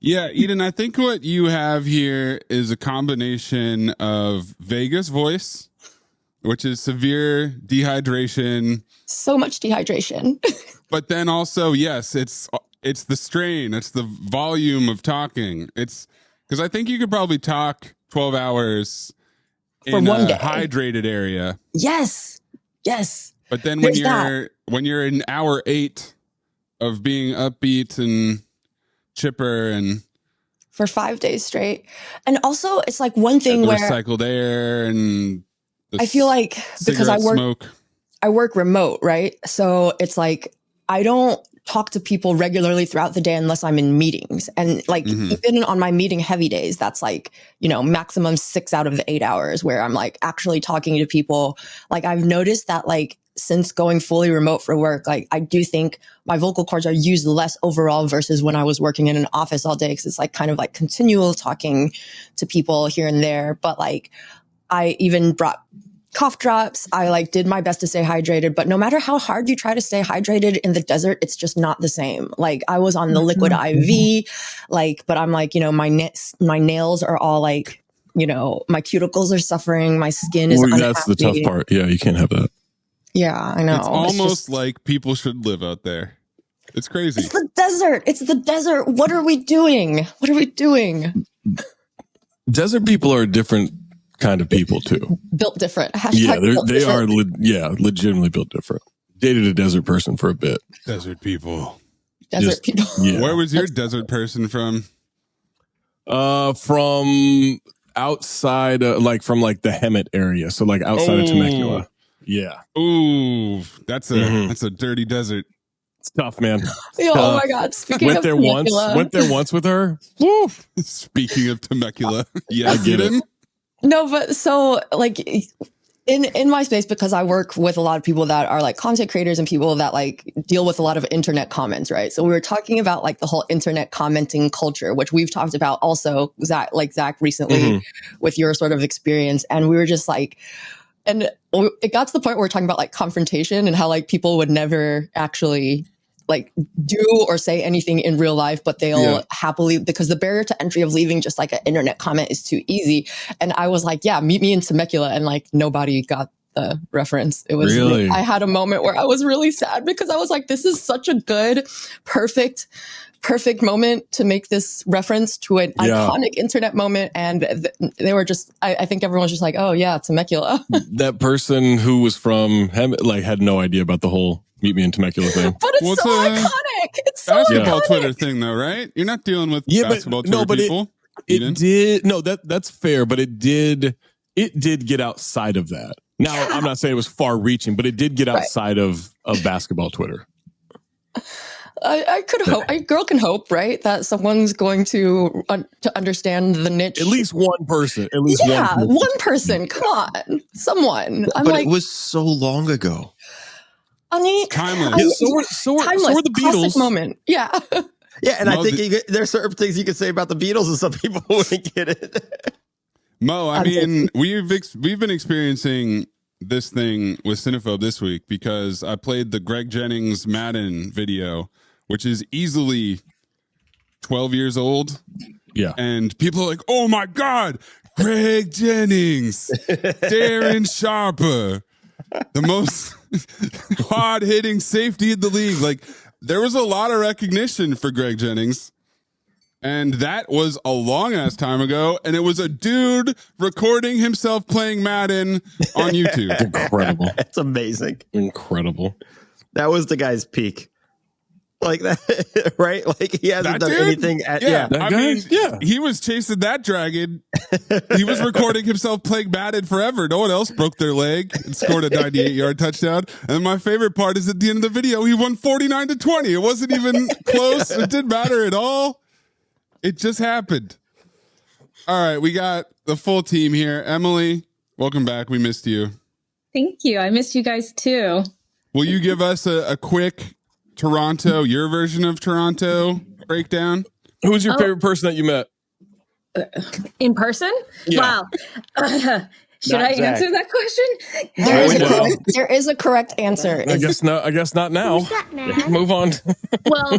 Yeah, Eden, I think what you have here is a combination of Vegas voice, which is severe dehydration. So much dehydration. But then also, yes, it's the strain, it's the volume of talking. It's because I think you could probably talk 12 hours For in one a day. hydrated area. Yes. But then when you're in hour 8 of being upbeat and chipper and for 5 days straight. And also it's like one thing where recycled air and I feel like because I work remote, right? So it's like I don't talk to people regularly throughout the day unless I'm in meetings. And like even on my meeting heavy days, that's like, maximum 6 out of the 8 hours where I'm like actually talking to people. Like I've noticed that like since going fully remote for work, like I do think my vocal cords are used less overall versus when I was working in an office all day. Cause it's like kind of like continual talking to people here and there. But like I even brought cough drops. I like did my best to stay hydrated, but no matter how hard you try to stay hydrated in the desert, it's just not the same. Like I was on the liquid IV, like, but I'm like, my nails are all like, my cuticles are suffering. My skin is unhappy. That's the tough part. Yeah. You can't have that. Yeah, I know. It's almost like people should live out there. It's crazy. It's the desert. It's the desert. What are we doing? Desert people are a different kind of people too. Built different. They are legitimately built different. Dated a desert person for a bit. Desert people. People. Yeah. Where was your desert person from? From outside, from like the Hemet area. So like outside of Temecula. Yeah. Ooh, that's a dirty desert. It's tough, man. Oh my God. Went there once with her. Woo. Speaking of Temecula. Yeah, I get it. No, but so like in my space, because I work with a lot of people that are like content creators and people that like deal with a lot of internet comments, right? So we were talking about like the whole internet commenting culture, which we've talked about also, Zach recently with your sort of experience. And we were just like, and it got to the point where we're talking about like confrontation and how like people would never actually like do or say anything in real life, but they'll happily, because the barrier to entry of leaving just like an internet comment is too easy. And I was like, yeah, meet me in Temecula. And like nobody got the reference. It was really, I had a moment where I was really sad because I was like, this is such a good, perfect moment to make this reference to an iconic internet moment. And they were just, I think everyone was just like, oh yeah, Temecula. That person who was from like had no idea about the whole meet me in Temecula thing. But it's so iconic. It's so basketball iconic. Twitter thing though, right? You're not dealing with basketball Twitter people. It did. No, that's fair, but it did get outside of that. Now, I'm not saying it was far reaching, but it did get outside of basketball Twitter. I could hope. A girl can hope, right? That someone's going to understand the niche. At least one person. One person. Come on, someone. But it was so long ago. I mean, timeless. So were the Beatles. Moment. Yeah. Yeah, and I think there's certain things you can say about the Beatles, and some people wouldn't get it. Mo, I mean, we've been experiencing this thing with Cinephobe this week because I played the Greg Jennings Madden video, which is easily 12 years old. Yeah. And people are like, oh my God, Greg Jennings, Darren Sharper, the most hard-hitting safety in the league. Like, there was a lot of recognition for Greg Jennings. And that was a long-ass time ago. And it was a dude recording himself playing Madden on YouTube. Incredible. It's amazing. Incredible. That was the guy's peak. Like that, right? Like he hasn't done anything. He was chasing that dragon. He was recording himself playing Madden forever. No one else broke their leg and scored a 98-yard touchdown. And my favorite part is at the end of the video, he won 49-20. It wasn't even close. It didn't matter at all. It just happened. All right, we got the full team here. Emily, welcome back. We missed you. Thank you. I missed you guys too. Will you give us a quick your version of Toronto breakdown? Who's your favorite person that you met? In person? Yeah. Wow. Should I answer that question? There is a correct answer. I guess not now. Move on. Well,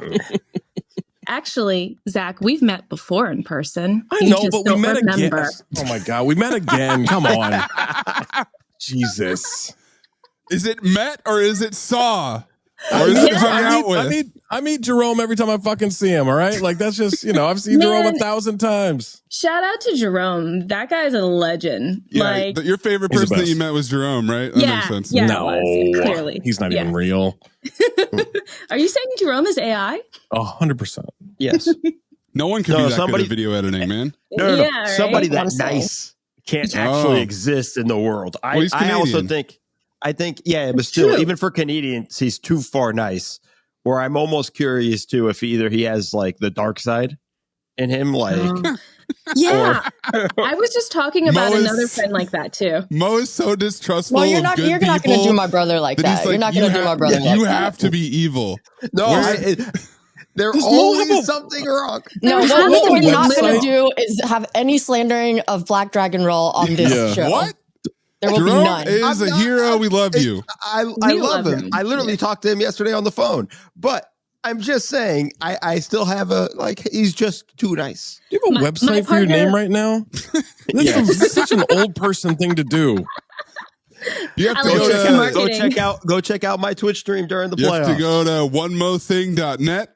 actually, Zach, we've met before in person. I You know, just but we don't met remember. again. Oh my God, we met again. Come on. Jesus. Is it met or is it saw? Or is it hung out with? I meet Jerome every time I fucking see him, all right? Like, that's just, I've seen Jerome 1,000 times. Shout out to Jerome. That guy's a legend. Yeah, your favorite person that you met was Jerome, right? That makes sense. Yeah, no, clearly. He's not even real. Are you saying Jerome is AI? 100%. Yes. No one can be that good at video editing, man. No. Yeah, right? Somebody that nice can't actually exist in the world. I also think, but still, even for Canadians, he's too far nice. Where I'm almost curious too if either he has like the dark side in him, like. Yeah, I was just talking about another friend like that too. Mo is so distrustful. Well, you're not going to do my brother like that. You're not going to do my brother like that. You have to be evil. No, there's always something wrong. No, what we're not going to do is have any slandering of Black Dragon Roll on this show. What? There will be none. Is a hero. We love you. I love him. I literally talked to him yesterday on the phone. But I'm just saying, I still have he's just too nice. Do you have a website for your name right now? This is such an old person thing to do. You have to go check out my Twitch stream during the playoffs. You have to go to onemothing.net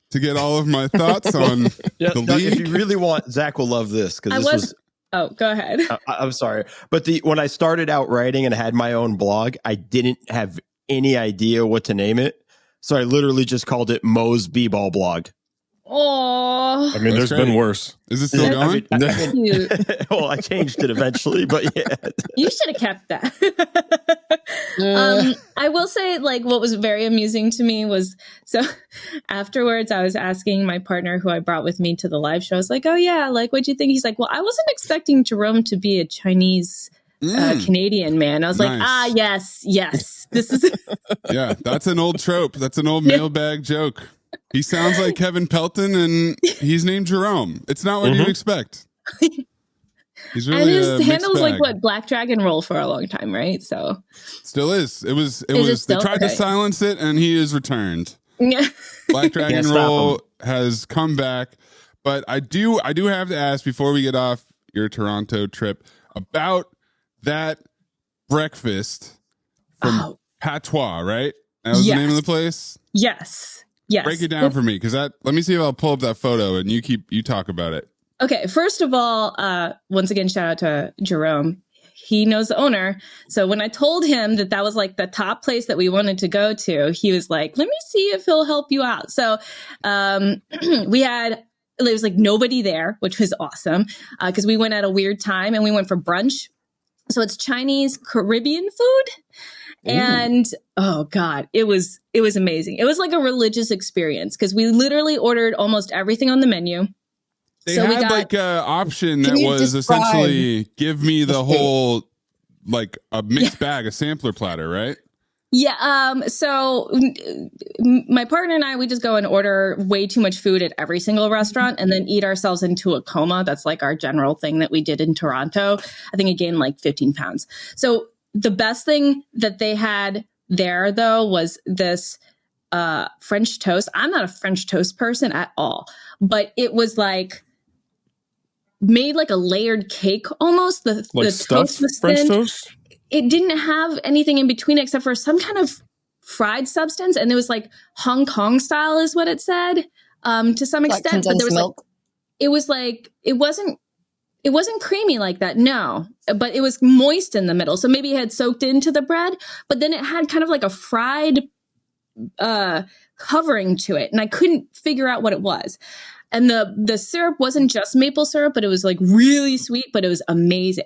to get all of my thoughts on the league. If you really want, Zach will love this because this was. Oh, go ahead. I'm sorry. But when I started out writing and had my own blog, I didn't have any idea what to name it. So I literally just called it Mo's B-Ball Blog. Oh, I mean, there's been worse. Is it still going? Well, I changed it eventually, but yeah. You should have kept that. I will say, what was very amusing to me was, so afterwards I was asking my partner who I brought with me to the live show, I was like, oh yeah, what'd you think? He's like, well, I wasn't expecting Jerome to be a Chinese Canadian man. I was like, yes, this is. Yeah, that's an old trope. That's an old mailbag joke. He sounds like Kevin Pelton, and he's named Jerome. It's not what you'd expect. He's really and his handle was Black Dragon Roll for a long time, right? So still is. It was. They tried to silence it, and he is returned. Yeah. Black Dragon Roll has come back, but I do have to ask before we get off your Toronto trip about that breakfast from Patois, right? That was the name of the place. Yes. Break it down for me, because let me see if I'll pull up that photo and you talk about it. Okay, first of all, once again, shout out to Jerome. He knows the owner. So when I told him that was the top place that we wanted to go to, he was like, let me see if he'll help you out. So there was nobody there, which was awesome, because we went at a weird time and we went for brunch. So it's Chinese Caribbean food. And oh God, it was amazing. It was like a religious experience because we literally ordered almost everything on the menu. They had an option that was essentially give me the whole a mixed bag, a sampler platter, right? Yeah. So my partner and I, we just go and order way too much food at every single restaurant and then eat ourselves into a coma. That's our general thing that we did in Toronto. I think I gained 15 pounds. So the best thing that they had there, though, was this French toast. I'm not a French toast person at all, but it was made like a layered cake almost. The toast was thin. French toast? It didn't have anything in between except for some kind of fried substance, and it was Hong Kong style, is what it said, to some extent. But there was milk. It wasn't creamy like that, no, but it was moist in the middle. So maybe it had soaked into the bread, but then it had kind of a fried covering to it. And I couldn't figure out what it was. And the syrup wasn't just maple syrup, but it was really sweet, but it was amazing.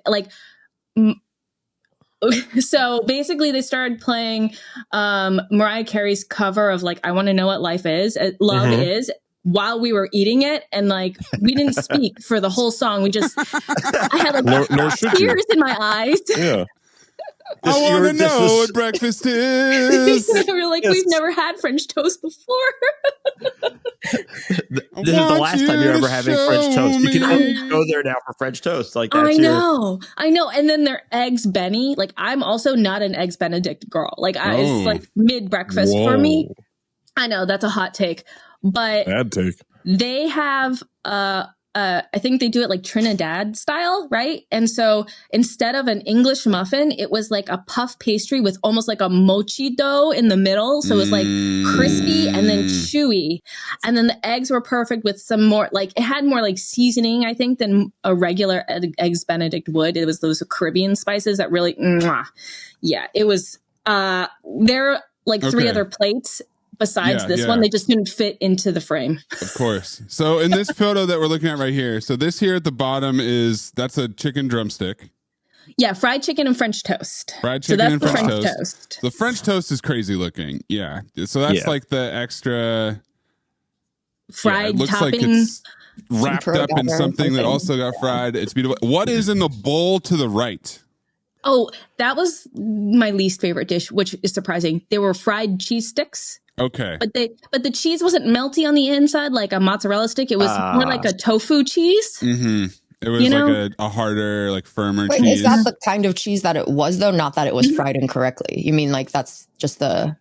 So basically they started playing Mariah Carey's cover of I Want to Know What Life Is, Love Is, while we were eating it, and we didn't speak for the whole song. I had tears in my eyes. Yeah. I want to know what breakfast is. We were we've never had French toast before. This is the last time you're ever having French toast. You can only go there now for French toast. That's I know. And then their eggs Benny. I'm also not an eggs Benedict girl. It's mid breakfast for me. I know that's a hot take. But bad take. they have I think they do it like Trinidad style, right? And so instead of an English muffin, it was like a puff pastry with almost like a mochi dough in the middle. So it was like crispy and then chewy. And then the eggs were perfect with some more, like it had more like seasoning, I think, than a regular Eggs Benedict would. It was those Caribbean spices that really, yeah, it was, there are like 3 other plates. Besides this one, they just didn't fit into the frame. Of course. So in this photo that we're looking at right here, so this here at the bottom that's a chicken drumstick. Yeah, fried chicken and French toast. Fried chicken and French toast. The French toast is crazy looking. Yeah. So that's like the extra fried it looks topping. Like it's wrapped up in something that also got fried. It's beautiful. What is in the bowl to the right? Oh, that was my least favorite dish, which is surprising. They were fried cheese sticks. Okay. But the cheese wasn't melty on the inside like a mozzarella stick. It was more like a tofu cheese. Mm-hmm. It was like a harder, like firmer cheese. Is that the kind of cheese that it was, though? Not that it was fried incorrectly. You mean like that's just the...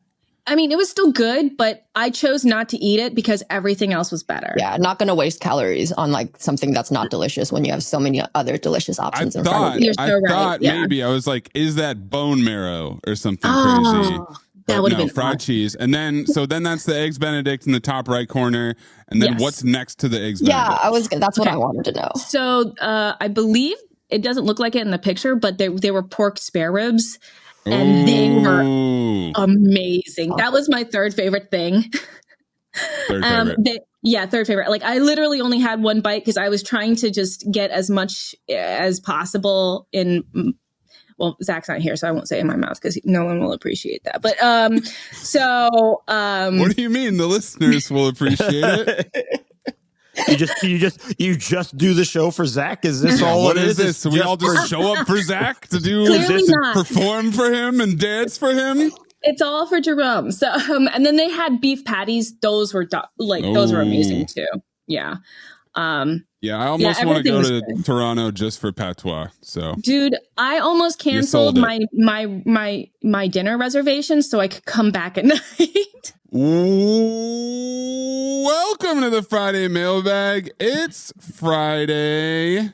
I mean, it was still good, but I chose not to eat it because everything else was better. Yeah, not going to waste calories on like something that's not delicious when you have so many other delicious options in front of you. I thought maybe, I was like, is that bone marrow or something crazy? That would have been fried cheese. And then, then that's the Eggs Benedict in the top right corner. And then what's next to the Eggs Benedict? Yeah, that's what I wanted to know. So I believe it doesn't look like it in the picture, but they were pork spare ribs. And they were amazing. That was my third favorite thing. Third favorite. Third favorite. Like I literally only had one bite because I was trying to just get as much as possible in... Well, Zach's not here, so I won't say it in my mouth because no one will appreciate that. But what do you mean? The listeners will appreciate it. You just do the show for Zach? Is this all? What is this? So we all just show up for Zach to do perform for him and dance for him? It's all for Jerome. So and then they had beef patties. Those were those were amazing too. Yeah. I almost want to go to Toronto just for patois. So, dude, I almost canceled my dinner reservation so I could come back at night. Welcome to the Friday Mailbag. It's Friday,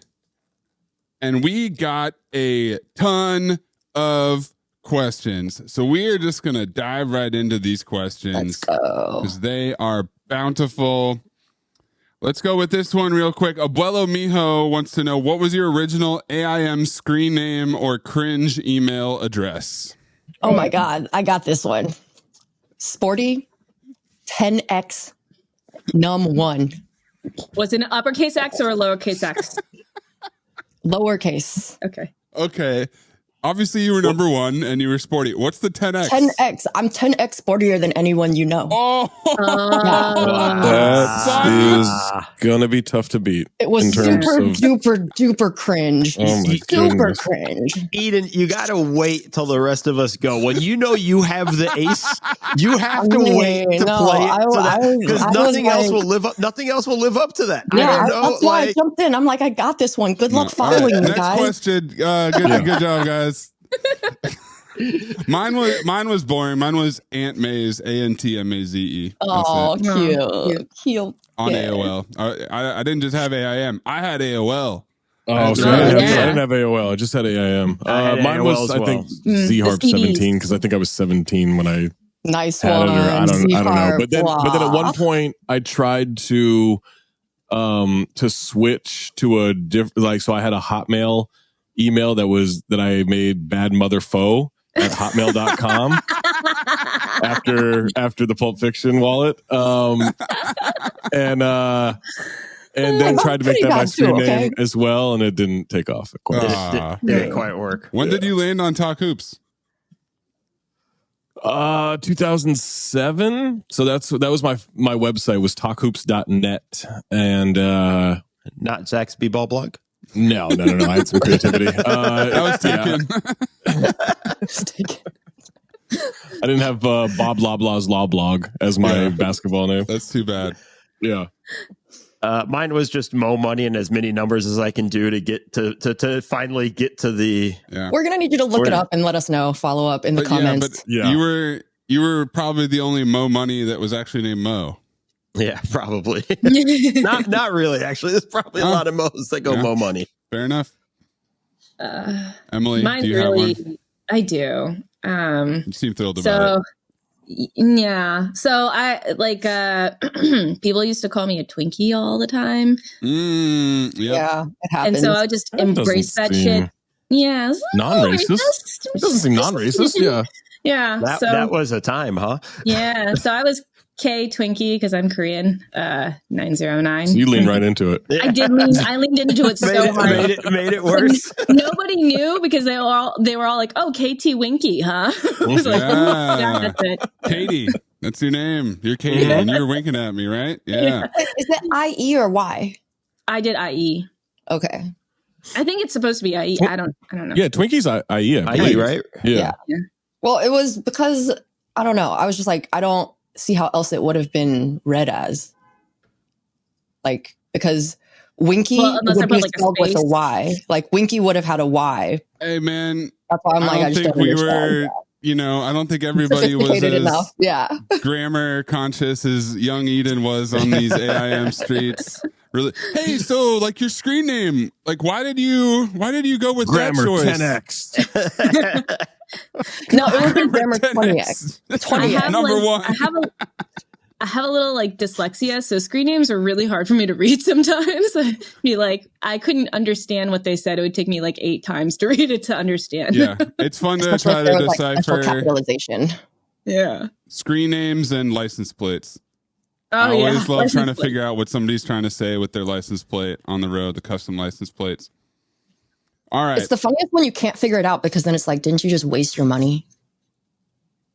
and we got a ton of questions. So we are just gonna dive right into these questions because they are bountiful. Let's go with this one real quick. Abuelo Mijo wants to know, what was your original AIM screen name or cringe email address? Oh my God, I got this one. Sporty 10X num1. Was it an uppercase X or a lowercase X? Lowercase. Okay. Obviously, you were number one and you were sporty. What's the 10X? 10X. I'm 10X sportier than anyone you know. Oh, that is gonna be tough to beat. It was duper cringe. Oh my super cringe. Eden, you gotta wait till the rest of us go. When you know you have the ace, you have to wait to play it because nothing else will live up. Nothing else will live up to that. Yeah, I don't know. That's why I jumped in. I'm like, I got this one. Good luck following me, guys. Next question. Good job, guys. Mine was boring. Mine was Aunt May's, ANTMAZE. Oh, cute. On AOL. I didn't just have AIM. I had AOL. Oh, so I didn't have AOL. I just had AIM. Mine was, I think, Z-Harp 17 because I think I was 17 when I nice had one. it. Or I don't know. But then at one point I tried to switch to a different, so I had a Hotmail email that I made badmotherfoe@hotmail.com after the Pulp Fiction wallet. And then tried to make that my screen name as well, and it didn't take off. It didn't quite work. When did you land on Talk Hoops? 2007. So that was my website was talkhoops.net and not Zach's B-ball blog. No. I had some creativity. That was taken. I didn't have Bob Loblaw's Law Blog as my basketball name. That's too bad. Yeah. Mine was just Mo Money and as many numbers as I can do to get to finally get to the. Yeah. We're gonna need you to look it up and let us know. Follow up in the comments. You were probably the only Mo Money that was actually named Mo. Yeah, probably. not really, actually. There's probably a lot of mows that go mow money. Fair enough. Emily, mine's do you really, have one? I do. You seem thrilled about it. Yeah. So I like people used to call me a Twinkie all the time. Yep. Yeah, it happens. And so I would just embrace that shit. Yeah. Non-racist. It doesn't seem non-racist. Yeah. Yeah. That was a time, huh? Yeah. So I was K Twinkie because I'm Korean. 909. So you lean right into it. I did. I leaned into it so hard. Made it worse. Nobody knew because they were all like, "Oh, KT Winky, huh?" I was like, yeah, that's it. Katie. That's your name. You're Katie, and you're winking at me, right? Yeah. Is it IE or Y? I did IE. Okay. I think it's supposed to be IE. I don't know. Yeah, Twinkie's IE. IE, right? Yeah. Well, it was because I don't know. I was just like, I don't see how else it would have been read as. Like, because Winky would be spelled with a Y. Like Winky would have had a Y. Hey man, that's why I'm like, I just don't understand. I don't think everybody was enough. Yeah. grammar conscious as young Eden was on these AIM streets. Really? Hey, so like your screen name, like why did you go with grammar that choice? 10x? No, it was grammar 20x. 20x. Number one. I have a little like dyslexia, so screen names are really hard for me to read sometimes. I couldn't understand what they said. It would take me like 8 times to read it to understand. Yeah, it's fun to try to decipher capitalization. Yeah, screen names and license plates. Oh, I always love trying to figure out what somebody's trying to say with their license plate on the road, the custom license plates. All right. It's the funniest when you can't figure it out because then it's like, didn't you just waste your money?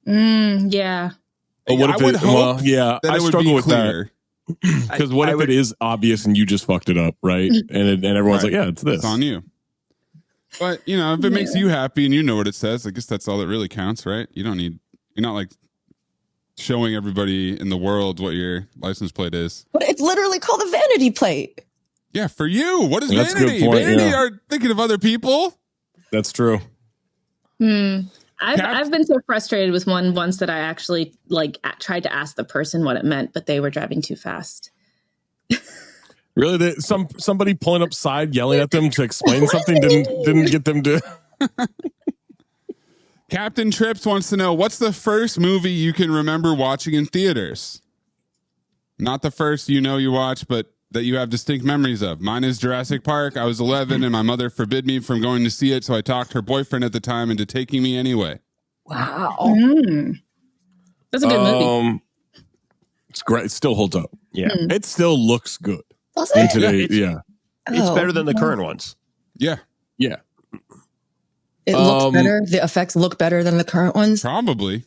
Yeah. But what if I struggle with that. Because what if it is obvious and you just fucked it up, right? And everyone's like, yeah, it's this. It's on you. But, if it makes you happy and you know what it says, I guess that's all that really counts, right? You're not like showing everybody in the world what your license plate is. But it's literally called a vanity plate. Yeah, for you. What is vanity? Vanity are thinking of other people. That's true. I've been so frustrated with one once that I actually tried to ask the person what it meant, but they were driving too fast. Really? Somebody pulling up side, yelling at them to explain something didn't get them to. Captain Trips wants to know, what's the first movie you can remember watching in theaters? Not the first you watched, but that you have distinct memories of. Mine is Jurassic Park. I was 11 and my mother forbid me from going to see it, so I talked her boyfriend at the time into taking me anyway. Wow. That's a good movie. It's great. It still holds up. Yeah. It still looks good. Does it? Today, It's better than the current ones. Yeah. Yeah. It looks better. The effects look better than the current ones. Probably.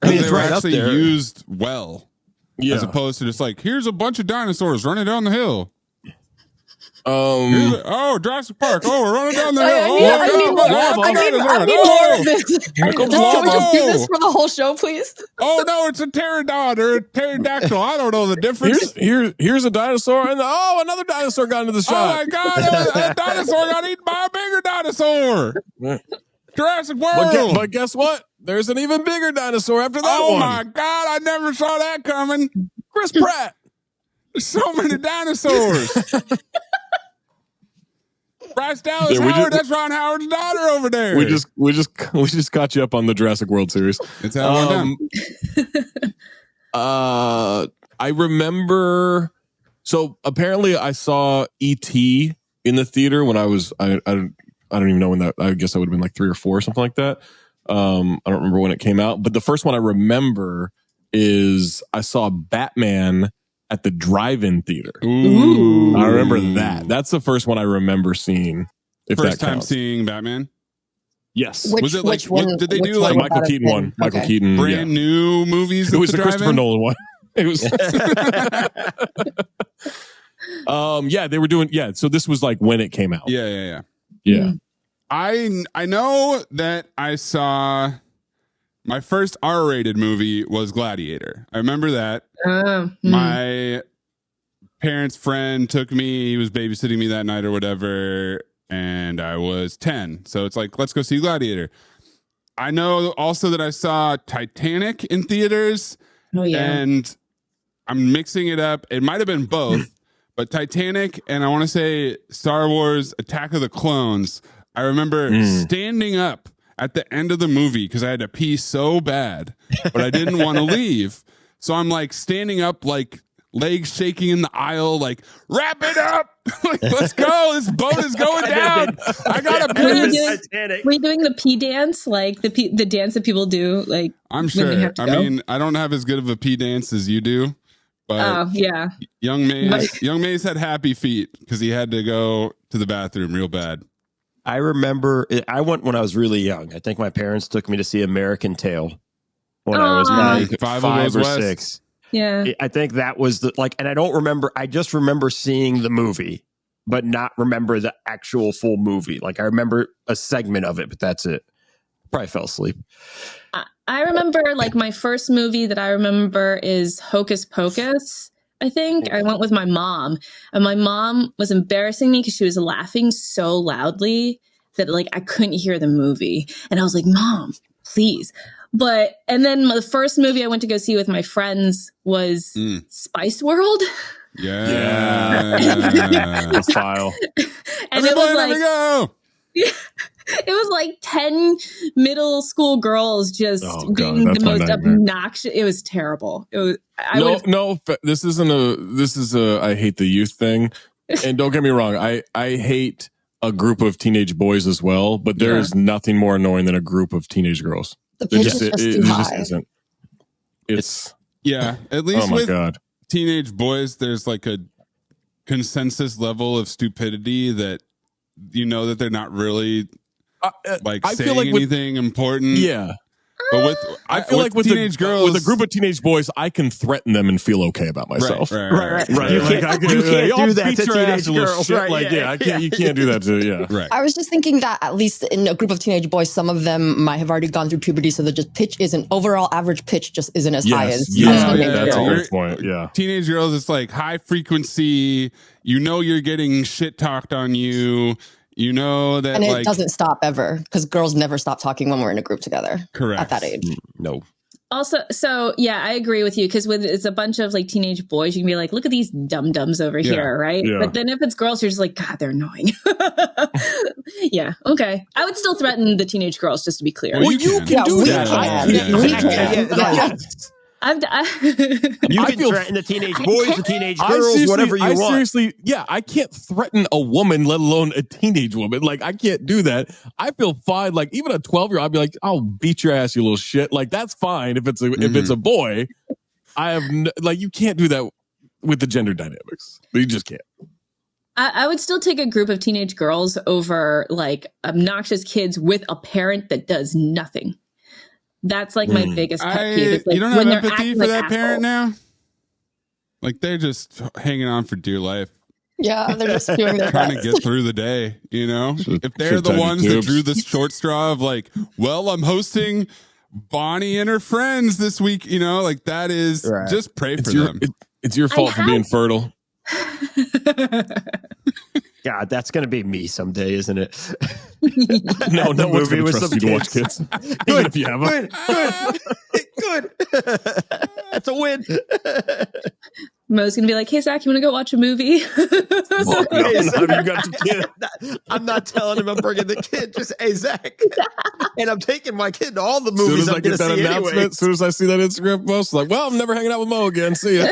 I mean, they were actually used well. Yeah. As opposed to just like, here's a bunch of dinosaurs running down the hill. Jurassic Park. Oh, we're running down the hill. I need more of this. Can we just do this for the whole show, please? Oh no, it's a pterodon or a pterodactyl. I don't know the difference. Here's a dinosaur, and another dinosaur got into the shot. Oh my god, a dinosaur got eaten by a bigger dinosaur. Jurassic World. But guess what? There's an even bigger dinosaur after that one. Oh my god, I never saw that coming. Chris Pratt. There's so many dinosaurs. Bryce Dallas Howard, that's Ron Howard's daughter over there. We just caught you up on the Jurassic World series. It's how I remember. So apparently, I saw E.T. in the theater when I was. I don't even know when that. I guess I would have been like 3 or 4 or something like that. I don't remember when it came out, but the first one I remember is I saw Batman at the drive-in theater. Ooh. I remember that. That's the first one I remember seeing. First time seeing Batman? Yes. Was it like, what did they do? Like Michael Keaton one. Okay. Michael Keaton. Brand new movies? It was the Christopher Nolan one. It was. They were doing. Yeah. So this was like when it came out. Yeah. Yeah. I know that I saw my first R-rated movie was Gladiator. I remember that. My parents' friend took me. He was babysitting me that night or whatever, and I was 10. So it's like, let's go see Gladiator. I know also that I saw Titanic in theaters. Oh, yeah. And I'm mixing it up. It might have been both, but Titanic and I want to say Star Wars Attack of the Clones. I remember standing up at the end of the movie because I had to pee so bad, but I didn't want to leave. So I'm like standing up, like legs shaking in the aisle, like wrap it up. Like, let's go. This boat is going down. I gotta piss. Were you doing the pee dance? Like the dance that people do? Like I'm sure. I mean, I don't have as good of a pee dance as you do. But yeah. Young Maze had happy feet because he had to go to the bathroom real bad. I remember I went when I was really young. I think my parents took me to see American Tail when I was like 5 or 6. Yeah. I think that was and I don't remember. I just remember seeing the movie, but not remember the actual full movie. Like I remember a segment of it, but that's it. Probably fell asleep. I remember like my first movie that I remember is Hocus Pocus. I think I went with my mom, and my mom was embarrassing me because she was laughing so loudly that like I couldn't hear the movie. And I was like, Mom, please. And then the first movie I went to go see with my friends was Spice World. Yeah. The file. And it was like, go. It was like 10 middle school girls just being the most obnoxious. It was terrible. It was, this is a I hate the youth thing. And don't get me wrong, I hate a group of teenage boys as well, but there is nothing more annoying than a group of teenage girls. The pitch is just too high. Just isn't. It's at least with teenage boys, there's like a consensus level of stupidity that you know that they're not really I saying feel like anything important. Yeah. But I feel like with teenage girls, with a group of teenage boys, I can threaten them and feel okay about myself. Right. You can't do that to teenage girls. You can't do that to, Right. I was just thinking that at least in a group of teenage boys, some of them might have already gone through puberty, so the pitch isn't, overall average pitch just isn't as high as that's a good point. Yeah. Teenage girls, it's like high frequency, you're getting shit talked on you. You know that, and it doesn't stop ever because girls never stop talking when we're in a group together. Correct. At that age. No. Also, so yeah, I agree with you because when it's a bunch of like teenage boys, you can be like, look at these dum-dums over here, right? Yeah. But then if it's girls, you're just like, God, they're annoying. Yeah, okay. I would still threaten the teenage girls, just to be clear. Well, you can do that. You can threaten the teenage boys, the teenage girls, whatever you want. Seriously, I can't threaten a woman, let alone a teenage woman. Like, I can't do that. I feel fine. Like, even a 12-year-old, I'd be like, I'll beat your ass, you little shit. Like, that's fine if it's a boy. I have you can't do that with the gender dynamics. You just can't. I would still take a group of teenage girls over like obnoxious kids with a parent that does nothing. That's like my biggest pet peeve. Like, you don't have empathy for that parent now? Like they're just hanging on for dear life. Yeah, they're just doing their trying to get through the day, you know? If they're the ones that drew this short straw of like, well, I'm hosting Bonnie and her friends this week, you know, like that is just pray for them. It's your fault for being fertile. God, that's going to be me someday, isn't it? No one's going to trust you to watch kids. Even if you have them. Good. That's a win. Mo's going to be like, hey, Zach, you want to go watch a movie? You got your kid. I'm not telling him I'm bringing the kid. Just, hey, Zach. And I'm taking my kid to all the movies I'm going to see anyway. As soon as I see that Instagram post, like, well, I'm never hanging out with Mo again. See ya.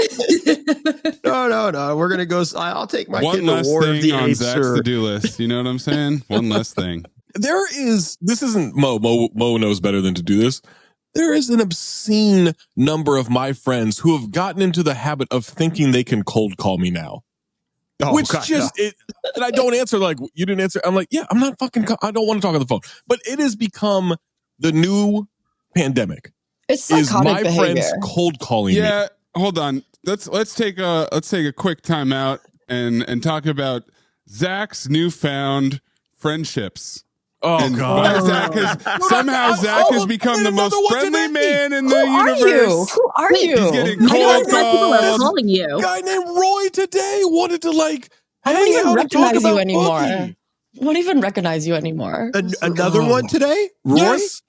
No. We're going to go. I'll take my One kid to War of the on Apes. Zach's to-do list. You know what I'm saying? One less thing. This isn't Mo. Mo knows better than to do this. There is an obscene number of my friends who have gotten into the habit of thinking they can cold call me now. And I don't answer, like, you didn't answer. I'm like, yeah, I'm not fucking, I don't want to talk on the phone. But it has become the new pandemic. It's psychotic behavior. Friends cold calling me. Yeah, hold on. Let's take a quick time out and talk about Zach's newfound friendships. Oh, God. Zach has become the most friendly man in the universe. Who are you? He's getting cold calls. Calling you. A guy named Roy today wanted to I don't even recognize you anymore. I don't even recognize you anymore. Another one today? Roy? Yes.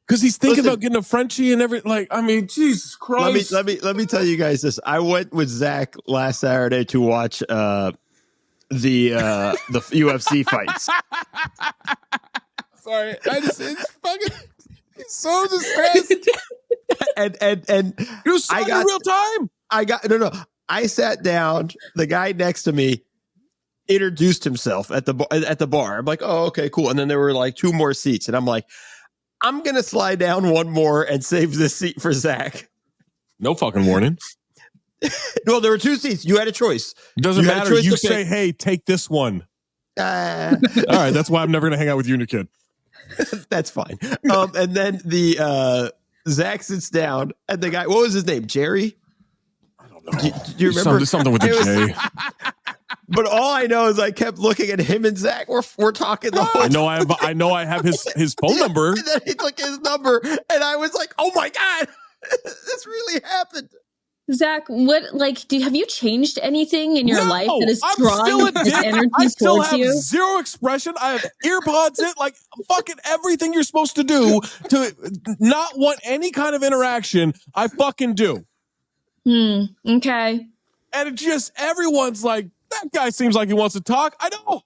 Because he's thinking about getting a Frenchie and everything. Like, I mean, Jesus Christ. Let me tell you guys this. I went with Zach last Saturday to watch the UFC fights. Sorry, it's fucking so distressed. and you saw it in real time. I sat down. The guy next to me introduced himself at the bar. I'm like, oh, okay, cool. And then there were like 2 more seats, and I'm like, I'm gonna slide down 1 more and save this seat for Zach. No fucking warning. Well, there were 2 seats. You had a choice. Doesn't matter. You say, hey, take this one. All right, that's why I'm never gonna hang out with you and your kid. That's fine. And then the Zach sits down, and the guy, what was his name? Jerry? I don't know. Do you remember something with the J? But all I know is I kept looking at him and Zach. We're talking the whole time. I know I have his phone number. And then he took his number, and I was like, oh my God, this really happened. Zach, have you changed anything in your life that is drawing this energy I still towards have you? zero expression. I have earpods in, like fucking everything you're supposed to do to not want any kind of interaction. I fucking do. Okay. And it just, everyone's like, that guy seems like he wants to talk. I know.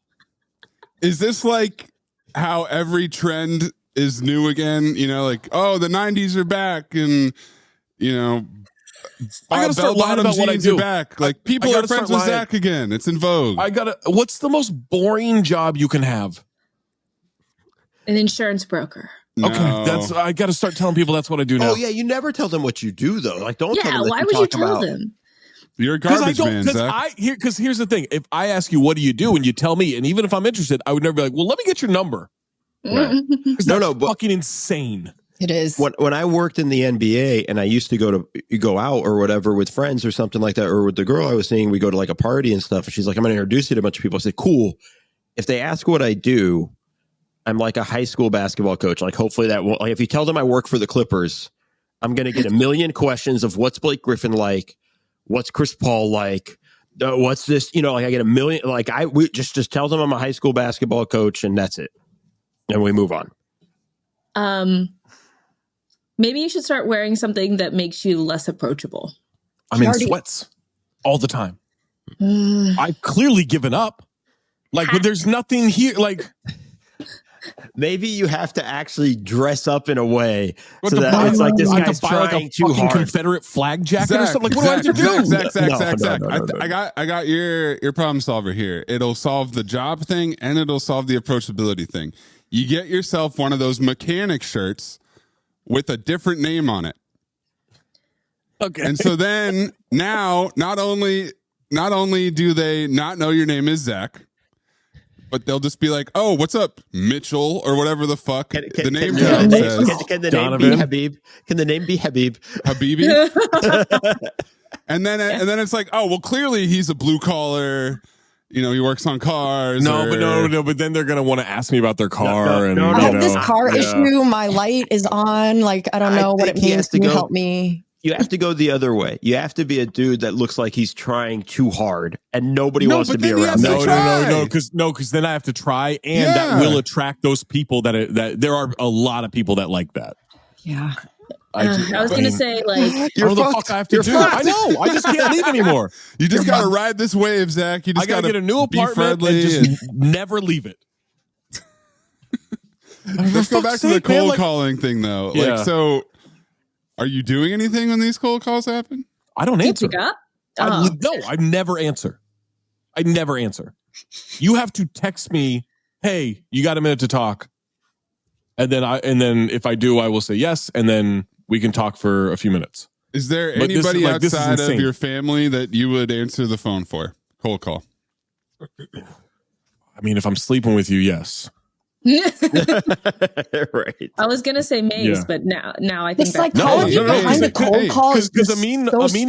Is this like how every trend is new again? You know, like, oh, the 90s are back, and, you know, I gotta start lying about what I do. Back. Like, people are friends with Zach again. It's in vogue. What's the most boring job you can have? An insurance broker. No. Okay, I got to start telling people that's what I do now. Oh yeah, you never tell them what you do though. Like, don't tell them that why would you tell them? You're a garbage man, Zach. Because here's the thing: if I ask you what do you do, and you tell me, and even if I'm interested, I would never be like, "Well, let me get your number." Right. That's fucking insane. It is. When I worked in the NBA and I used to go out or whatever with friends or something like that, or with the girl I was seeing, we go to like a party and stuff. And she's like, I'm going to introduce you to a bunch of people. I say, cool. If they ask what I do, I'm like a high school basketball coach. Like, hopefully that won't, like, if you tell them I work for the Clippers, I'm going to get a million questions of what's Blake Griffin like? What's Chris Paul like? What's this? You know, like I get a million, like we just tell them I'm a high school basketball coach and that's it. And we move on. Maybe you should start wearing something that makes you less approachable. I'm in sweats all the time. I've clearly given up. Like, when there's nothing here, like... Maybe you have to actually dress up in a way so that it's like this guy's trying too hard. Confederate flag jacket or something. Like, what do I have to do? Zach. I got your problem solver here. It'll solve the job thing and it'll solve the approachability thing. You get yourself one of those mechanic shirts with a different name on it. Okay. And so then now, not only do they not know your name is Zach, but they'll just be like, "Oh, what's up, Mitchell," or whatever the fuck the name says. Can the name be Habib? Can the name be Habib? Habibi. and then it's like, oh, well, clearly he's a blue collar. You know, he works on cars. No. But then they're gonna want to ask me about their car. I have this car issue. My light is on. Like, I don't know what it means. Can you help me? You have to go the other way. You have to be a dude that looks like he's trying too hard, and nobody wants to be around. No, because then I have to try, and that will attract those people that there are a lot of people that like that. Yeah. I was going to say, like, what the fuck I have to do? I know. I just can't leave anymore. You just got to ride this wave, Zach. You just got to get a new apartment and just never leave it. Let's go back to the cold calling thing, though. Yeah. Like, so are you doing anything when these cold calls happen? I don't answer. You pick up? No, I never answer. I never answer. You have to text me, "Hey, you got a minute to talk?" And then if I do, I will say yes, and then we can talk for a few minutes. Is there anybody outside of your family that you would answer the phone for? Cold call. I mean, if I'm sleeping with you, yes. Right. I was gonna say Maze, but now I think it's psychology behind the cold call. Because Amin knows, Amin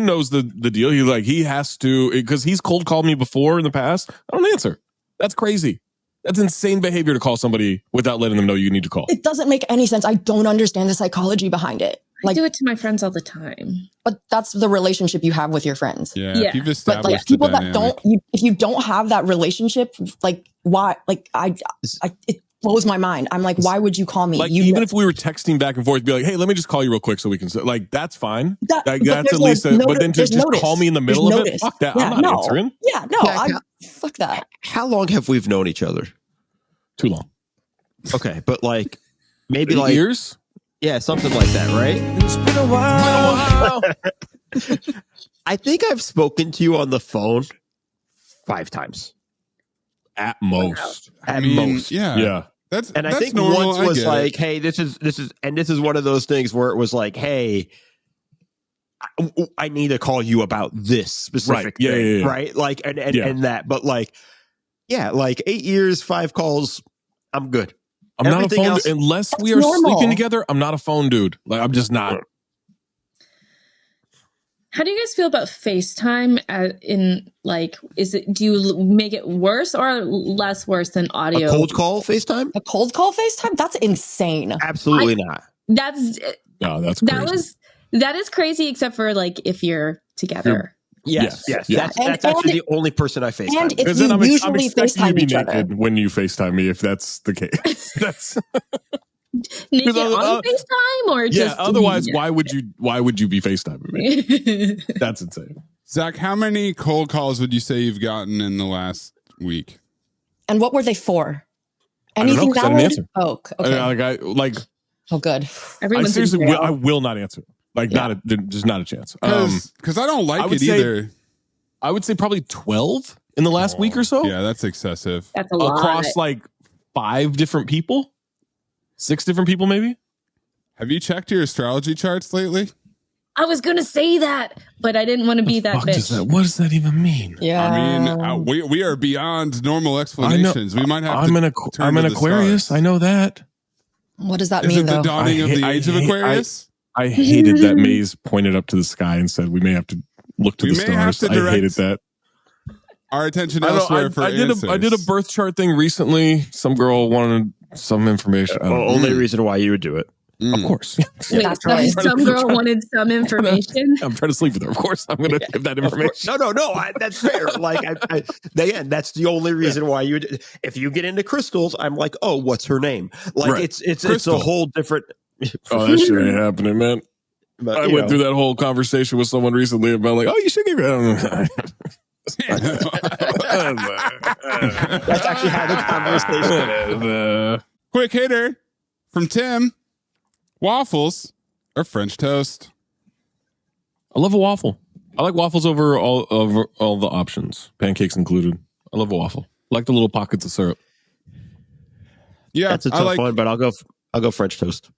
knows the deal. He has to, because he's cold called me before in the past. I don't answer. That's crazy. That's insane behavior to call somebody without letting them know you need to call. It doesn't make any sense. I don't understand the psychology behind it. I do it to my friends all the time. But that's the relationship you have with your friends. Yeah. If you've established but like people that don't, if you don't have that relationship, like why? Like blows my mind. I'm like, why would you call me? Like, even if we were texting back and forth, be like, hey, let me just call you real quick so we can, like, that's fine. That's at least, but then to just call me in the middle of it, fuck that. I'm not answering. Yeah, no, fuck that. How long have we known each other? Too long. Okay, but like, maybe 8 like years? Yeah, something like that, right? It's been a while. I think I've spoken to you on the phone 5 times. At most. At most. Yeah. That's I think normal. once was like, hey, this is one of those things where it was like, hey, I need to call you about this specific thing, right? Like, and that, but like, yeah, like 8 years, 5 calls, I'm good. I'm not a phone dude. Unless we are sleeping together, I'm not a phone dude. Like, I'm just not. How do you guys feel about FaceTime? Do you make it worse or less worse than audio? A cold call FaceTime? A cold call FaceTime? That's insane. Absolutely not. That's crazy. That is crazy, except for like if you're together. Yes. That's actually the only person I FaceTime. And if you usually FaceTime each other. When you FaceTime me, if that's the case. That's naked on FaceTime or just otherwise why would you be FaceTiming me? That's insane. Zach, how many cold calls would you say you've gotten in the last week? And what were they for? Anything valid? Oh, okay. Oh, good. I will not answer. Like, just not a chance. Because I don't like it either. I would say probably 12 in the last week or so. Yeah, that's excessive. That's a lot. Across like 5 different people, 6 different people, maybe. Have you checked your astrology charts lately? I was going to say that, but I didn't want to be that bitch. What does that even mean? Yeah. I mean, we are beyond normal explanations. We might have I'm an Aquarius. I know that. What does that mean, Is it though? the dawning of the age of Aquarius? I hated that Maze pointed up to the sky and said, we may have to look to the stars. I hated that. Our attention elsewhere for answers. I did a birth chart thing recently. Some girl wanted some information. Only reason why you would do it. Of course. Wait, some girl wanted some information? I'm trying to sleep with her. Of course, I'm going to give that information. No. That's fair. Like, again, that's the only reason why you would. If you get into crystals, I'm like, oh, what's her name? Like, it's a whole different. Oh, that shit ain't happening, man. But, I went through that whole conversation with someone recently about like, oh, you should get That's actually how the conversation is. Quick hitter from Tim. Waffles or French toast? I love a waffle. I like waffles over all the options, pancakes included. I love a waffle. I like the little pockets of syrup. Yeah, that's a tough one, but I'll go French toast.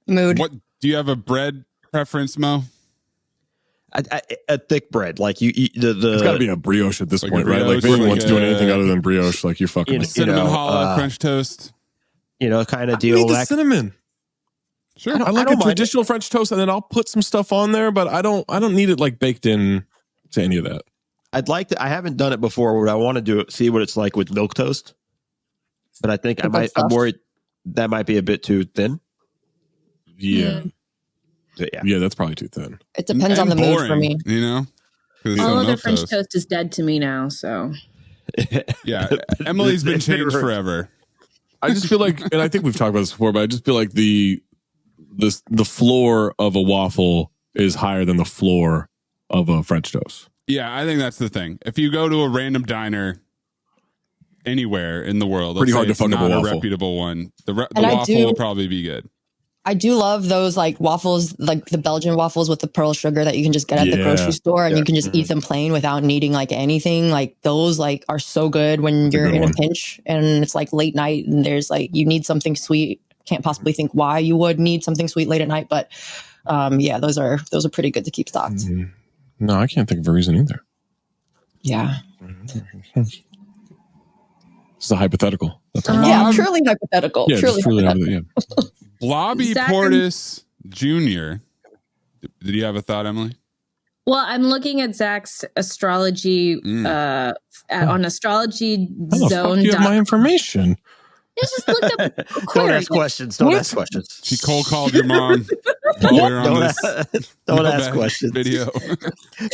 Mood. What do you have a bread preference, Mo? A thick bread, like it's got to be a brioche at this point, right? Like, if anyone's doing anything other than brioche, like you're fucking cinnamon hollow French toast. Kind of deal. Like cinnamon. Sure, I like a traditional French toast, and then I'll put some stuff on there, but I don't need it like baked in to any of that. I'd like to. I haven't done it before. What I want to do, see what it's like with milk toast, but I think I'm worried that might be a bit too thin. Yeah. Yeah, that's probably too thin. It depends on the mood for me. You know? All other French toast is dead to me now, so. Yeah, Emily's been changed forever. I just feel like, and I think we've talked about this before, but I just feel like the floor of a waffle is higher than the floor of a French toast. Yeah, I think that's the thing. If you go to a random diner anywhere in the world, pretty hard to fuck up a waffle. A reputable one. The waffle will probably be good. I do love those like waffles, like the Belgian waffles with the pearl sugar that you can just get at the grocery store and you can just eat them plain without needing like anything. Like those like are so good when you're in a pinch and it's like late night and there's like you need something sweet. Can't possibly think why you would need something sweet late at night, but those are pretty good to keep stocked. No, I can't think of a reason either. Yeah. It's a hypothetical. That's truly hypothetical. Yeah, truly hypothetical. Blobby Portis Jr. Did you have a thought, Emily? Well, I'm looking at Zach's astrology on astrologyzone.com. You have my information. Just looked up. Don't ask questions. Don't ask questions. She cold called your mom. Don't ask questions. Video.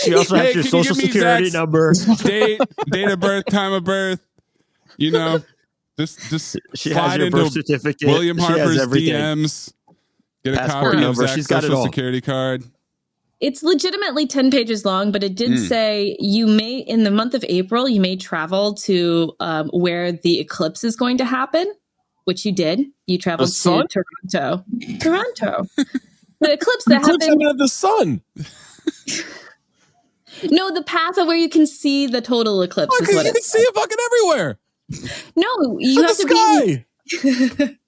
She also has your social security number, date of birth, time of birth. You know. Just She slide has your into birth certificate. William She has Harper's everything. DMs. Get a Passport copy of number. Zach's She's got it social all. security card. It's legitimately 10 pages long, but it did say you may, in the month of April, you may travel to where the eclipse is going to happen, which you did. You traveled to Toronto. The eclipse that happened of the sun. No, the path of where you can see the total eclipse. You can see it fucking everywhere. No, you have to be.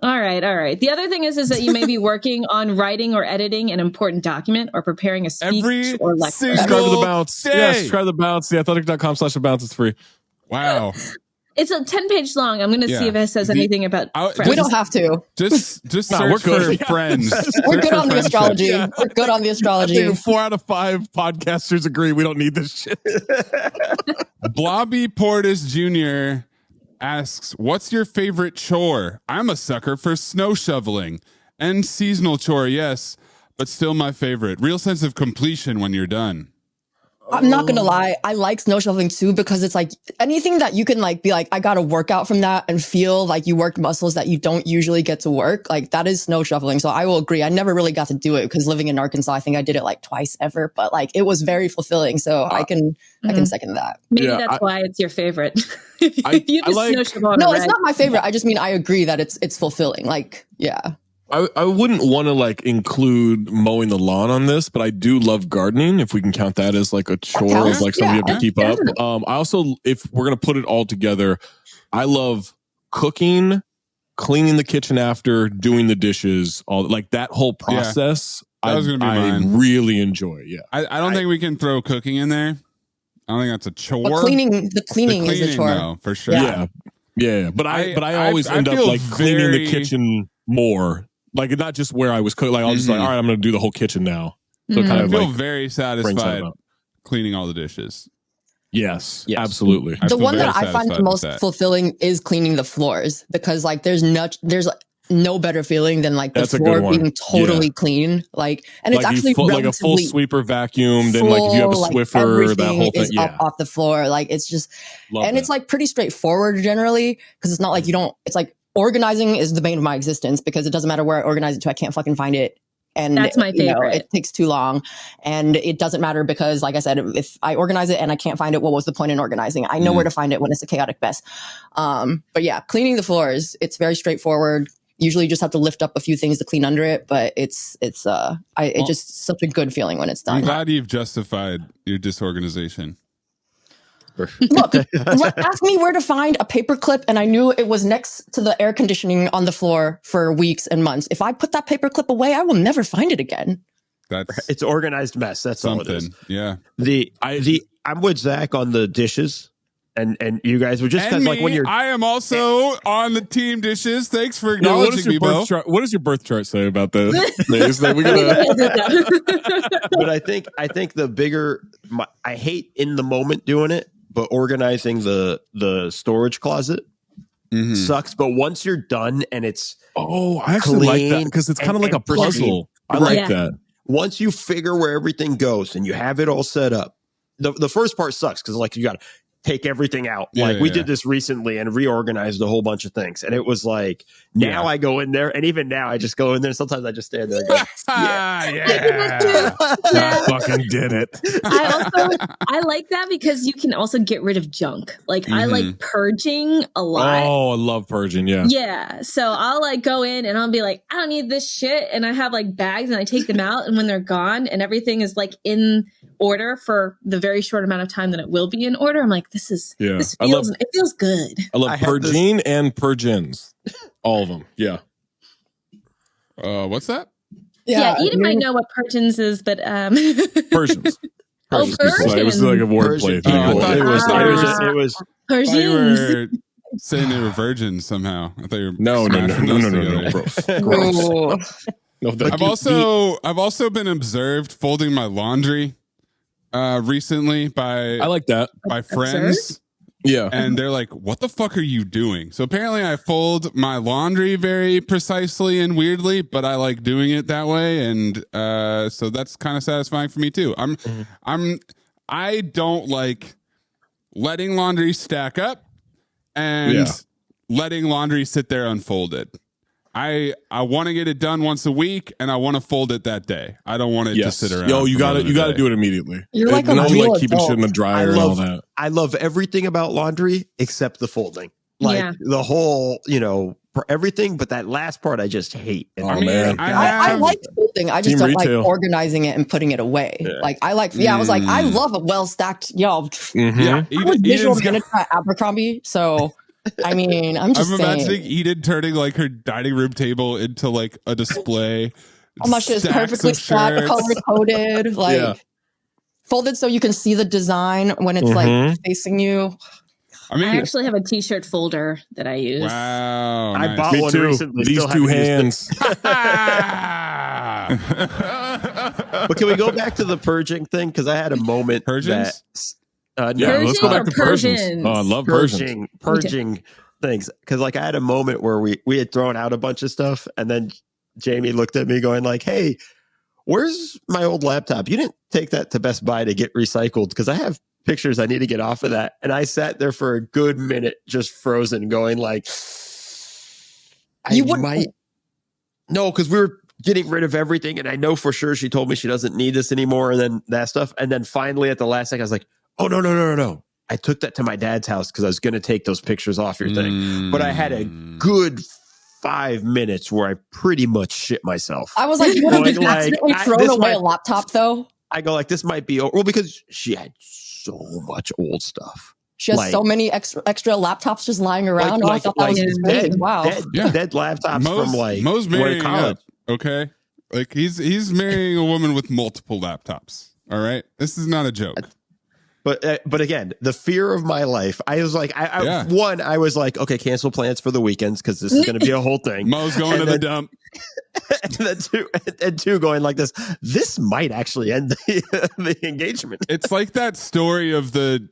All right. The other thing is that you may be working on writing or editing an important document or preparing a speech or lecture. Subscribe to the bounce. Yeah, subscribe to the bounce. Theathletic.com/bounce is free. Wow. It's a 10-page long. I'm going to see if it says anything about friends. We don't have to. Just search for friends. We're good on the astrology. Yeah. We're good on the astrology. I think 4 out of 5 podcasters agree we don't need this shit. Blobby Portis Jr. asks, what's your favorite chore? I'm a sucker for snow shoveling and seasonal chore, yes, but still my favorite. Real sense of completion when you're done. I'm not gonna lie, I like snow shoveling too, because it's like anything that you can like be like, I got to work out from that and feel like you worked muscles that you don't usually get to work. Like that is snow shoveling. So I will agree. I never really got to do it because living in Arkansas, I think I did it like twice ever, but like it was very fulfilling. So I can second that. Maybe that's why it's your favorite. You just snow shovel on it's not my favorite. I just mean I agree that it's fulfilling. Like, yeah. I wouldn't want to like include mowing the lawn on this, but I do love gardening. If we can count that as like a chore, of like something you have to keep up. I also, if we're gonna put it all together, I love cooking, cleaning the kitchen after, doing the dishes, all like that whole process. That was gonna be mine. Really enjoy. Yeah, I don't think we can throw cooking in there. I don't think that's a chore. But the cleaning is a chore, though, for sure. Yeah. But I always end up like cleaning the kitchen more. Like not just where I was cooking. Like I'll just like, all right, I'm going to do the whole kitchen now. So kind I of feel like very satisfied cleaning all the dishes. Yes, absolutely. The one that I find the most fulfilling is cleaning the floors, because like there's no better feeling than like the floor being totally clean. Like, and it's actually like a full sweeper vacuum. Then like if you have a Swiffer, that whole thing is up off the floor. Like it's just, it's like pretty straightforward generally, because it's not like it's like organizing is the bane of my existence, because it doesn't matter where I organize it to, I can't fucking find it. And that's my favorite. It takes too long, and it doesn't matter because, like I said, if I organize it and I can't find it, what was the point in organizing? I know where to find it when it's a chaotic mess. But yeah, cleaning the floors, it's very straightforward. Usually, you just have to lift up a few things to clean under it, but it's just such a good feeling when it's done. I'm glad you've justified your disorganization. Look, ask me where to find a paperclip, and I knew it was next to the air conditioning on the floor for weeks and months. If I put that paperclip away, I will never find it again. It's organized mess. That's something. All it is. Yeah. I'm with Zach on the dishes, and you guys were just because like when you're. I am also on the team dishes. Thanks for acknowledging me, Bo. What does your birth chart say about that? But I think the bigger. I hate in the moment doing it. But organizing the storage closet sucks. But once you're done and it's I actually like that, because it's kind of like a puzzle. I like that. Once you figure where everything goes and you have it all set up, the first part sucks because like you got to take everything out. We did this recently and reorganized a whole bunch of things, and it was like now I go in there, and even now I just go in there. Sometimes I just stand there and go, I fucking did it. I like that because you can also get rid of junk. Like I like purging a lot. Oh, I love purging. Yeah. So I'll like go in and I'll be like, I don't need this shit, and I have like bags and I take them out, and when they're gone and everything is like in order for the very short amount of time that it will be in order, I'm like, this feels good. I love purging and purgins. All of them. Yeah. What's that? Yeah, Eden might know what purgins is, but Persians. Oh, Persians. It was like a wordplay thing. It was Persians. You were saying they were virgins somehow. I thought you were no, bro. I've also been observed folding my laundry recently by friends. Yeah. And they're like, what the fuck are you doing? So apparently I fold my laundry very precisely and weirdly, but I like doing it that way. And so that's kind of satisfying for me too. I don't like letting laundry stack up and letting laundry sit there unfolded. I want to get it done once a week, and I want to fold it that day. I don't want it to sit around. Yo, you got to do it immediately. You're like a no, real like keeping adult. shit in the dryer and all that. I love everything about laundry except the folding. Like the whole, everything, but that last part I just hate. Man, I like folding. I just don't like organizing it and putting it away. Yeah. Like I was like, I love a well stacked. I was visual manager at Abercrombie, so. I mean, I'm imagining Eden turning like her dining room table into like a display. How much is perfectly flat, color coded, folded so you can see the design when it's like facing you. I actually have a t-shirt folder that I use. Wow, I bought one recently. These two hands. But can we go back to the purging thing? Because I had a moment. Purgings? Let's go back to Persians. Oh, I love purging things. Because I had a moment where we had thrown out a bunch of stuff, and then Jamie looked at me going like, "Hey, where's my old laptop? You didn't take that to Best Buy to get recycled because I have pictures I need to get off of that." And I sat there for a good minute, just frozen, going like, No, because we were getting rid of everything, and I know for sure she told me she doesn't need this anymore, and then that stuff, and then finally at the last second, I was like, "Oh no! I took that to my dad's house because I was going to take those pictures off your thing." But I had a good 5 minutes where I pretty much shit myself. I was like, "You would have been accidentally thrown away a laptop, though." I go like, "This might be because she had so much old stuff. She has so many extra laptops just lying around. I thought that was dead. Wow, dead laptops from Mo's marrying college. Okay, he's marrying a woman with multiple laptops. All right, this is not a joke. But again, the fear of my life, I was like, I was like, okay, cancel plans for the weekends because this is going to be a whole thing. Mo's going to the dump. and two going like this. This might actually end the engagement. It's like that story of the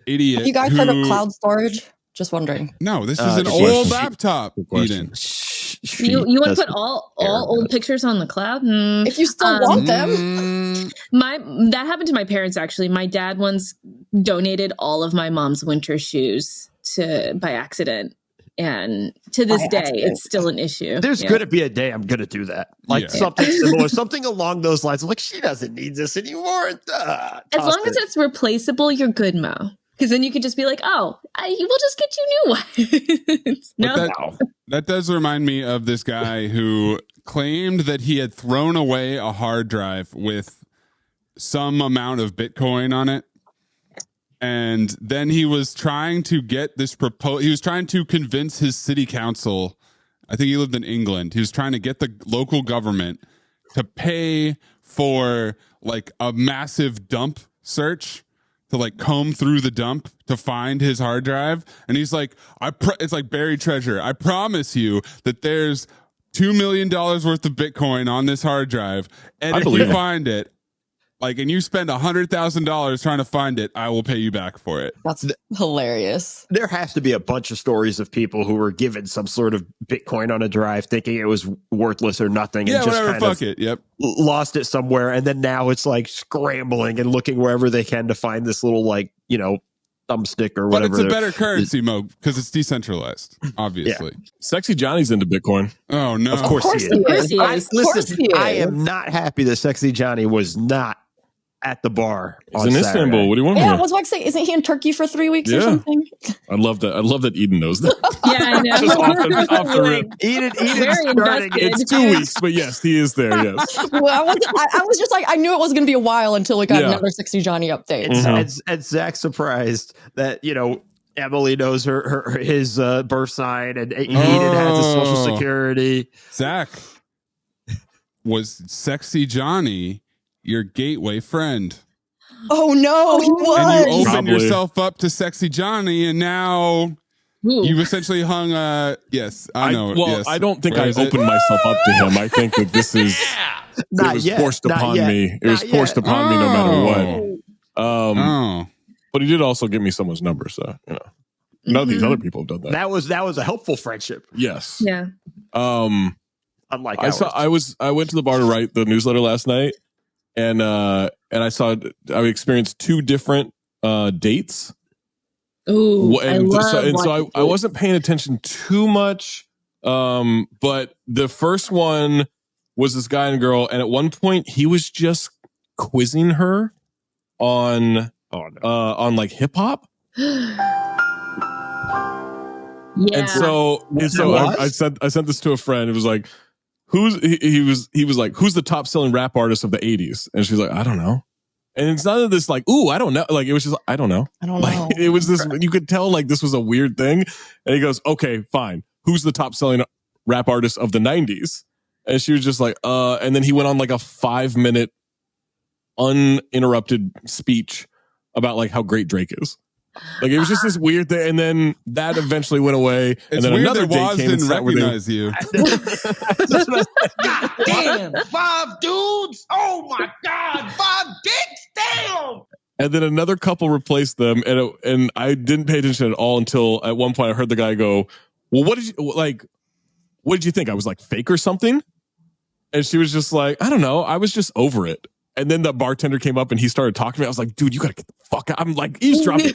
idiot. Have you guys heard of cloud storage? Just wondering. No, this is an old laptop. Eden. You want to put all old pictures on the cloud? If you still want them. That happened to my parents, actually. My dad once donated all of my mom's winter shoes by accident. And to this day, it's still an issue. There's going to be a day I'm going to do that. Something similar, something along those lines. I'm like, she doesn't need this anymore. As long as it's replaceable, you're good, Mo. Because then you could just be like, we'll just get you new ones. That does remind me of this guy who claimed that he had thrown away a hard drive with some amount of Bitcoin on it. And then he was trying to get this he was trying to convince his city council. I think he lived in England. He was trying to get the local government to pay for a massive dump search to comb through the dump to find his hard drive. And he's like, it's like buried treasure. I promise you that there's $2 million worth of Bitcoin on this hard drive. And if you find it, and you spend $100,000 trying to find it, I will pay you back for it. That's hilarious. There has to be a bunch of stories of people who were given some sort of Bitcoin on a drive thinking it was worthless or nothing. Yeah, and just whatever, fuck it. Yep. Lost it somewhere. And then now it's scrambling and looking wherever they can to find this little, thumbstick or whatever. But it's a better currency, Mo, because it's decentralized, obviously. Yeah. Sexy Johnny's into Bitcoin. Oh, no. Of course he is. Listen, I am not happy that Sexy Johnny was not at the bar. He's in Istanbul. What do you want? Yeah, I was about to say, isn't he in Turkey for 3 weeks or something? I love that. I love that Eden knows that. Yeah, I know. Just off the rip. Eden's starting. It's 2 weeks, but yes, he is there. Yes. Well, I was just I knew it was going to be a while until we got another 60 Johnny update. And Zach's surprised that Emily knows his birth sign, and Eden has his social security. Zach, was Sexy Johnny your gateway friend? Oh no, he was. And you opened yourself up to Sexy Johnny, and now you essentially hung yes, I know. I don't think I opened myself up to him. I think that this is it was forced upon me. It was forced upon me no matter what. But he did also give me someone's number, so none of these other people have done that. That was a helpful friendship. Yes. Yeah. Unlike I went to the bar to write the newsletter last night. And I experienced two different dates Ooh, I wasn't paying attention too much. But the first one was this guy and girl, and at one point he was just quizzing her on like hip hop. Yeah. And so I sent this to a friend. It was like, he was like, who's the top selling rap artist of the 80s? And she's like, I don't know. And it's none of this like, ooh, I don't know. Like, it was just, I don't know. It was this, you could tell like this was a weird thing. And he goes, okay, fine. Who's the top selling rap artist of the 90s? And she was just like, and then he went on like a 5-minute uninterrupted speech about like how great Drake is. Like, it was just this weird thing, and then that eventually went away. And then another date came and sat recognize you. God damn, 5 dudes! Oh my God, 5 dicks! Damn! And then another couple replaced them, and I didn't pay attention at all until at one point I heard the guy go, "Well, what did you think? I was like fake or something?" And she was just like, "I don't know. I was just over it." And then the bartender came up and he started talking to me. I was like, "Dude, you gotta get the fuck out!" I'm like eavesdropping.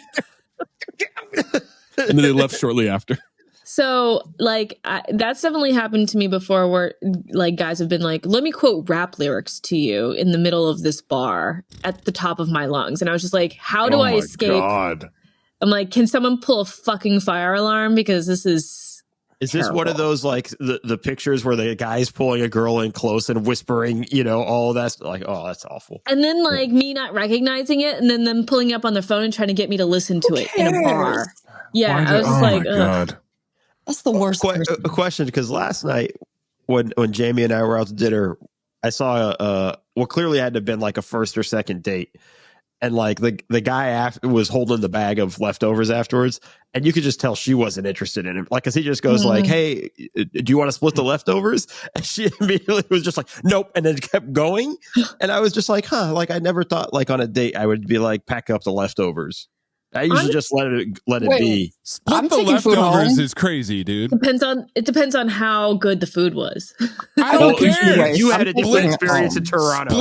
And then they left shortly after. So, like, that's definitely happened to me before where, like, guys have been like, let me quote rap lyrics to you in the middle of this bar at the top of my lungs. And I was just like, how do I escape? God. I'm like, can someone pull a fucking fire alarm? Because this is this one of those, like, the pictures where the guy's pulling a girl in close and whispering, all that? Like, oh, that's awful. And then, like, me not recognizing it and then them pulling up on their phone and trying to get me to listen to it in a bar. Yeah, I was just like, God. That's the worst. A question, because last night when Jamie and I were out to dinner, I saw what clearly had to have been like a first or second date, and like the guy was holding the bag of leftovers afterwards, and you could just tell she wasn't interested in him. Like, cause he just goes like, "Hey, do you want to split the leftovers?" And she immediately was just like, "Nope," and then kept going. And I was just like, "Huh?" Like, I never thought like on a date I would be like, pack up the leftovers. I usually just let it be. Split the leftovers is crazy, dude. It depends on how good the food was. I don't care. You had a different experience in Toronto.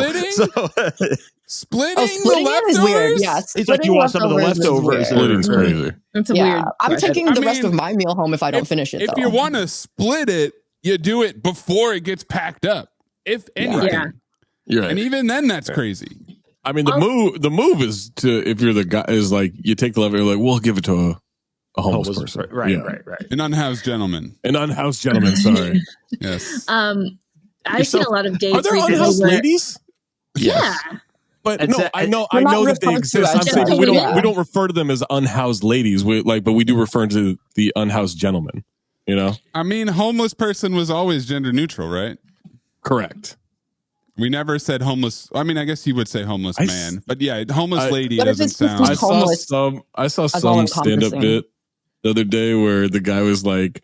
Splitting the leftovers is weird. Yes, it's like you want some of the leftovers. Splitting's crazy. That's a weird. I'm taking the rest of my meal home if I don't finish it. If you want to split it, you do it before it gets packed up. If anything, You're right. And even then, that's crazy. I mean, the move is to, if you're the guy, is like you take the leftover, like, we'll give it to a homeless person. Right. An unhoused gentleman. Sorry. Yes. I've seen a lot of dates. Are there unhoused ladies? Yeah. But no, I know that they exist. I'm saying we don't refer to them as unhoused ladies. But we do refer to the unhoused gentleman. I mean, homeless person was always gender neutral, right? Correct. We never said homeless. I mean, I guess you would say homeless man, but yeah, homeless lady doesn't sound. I saw some stand-up bit the other day where the guy was like,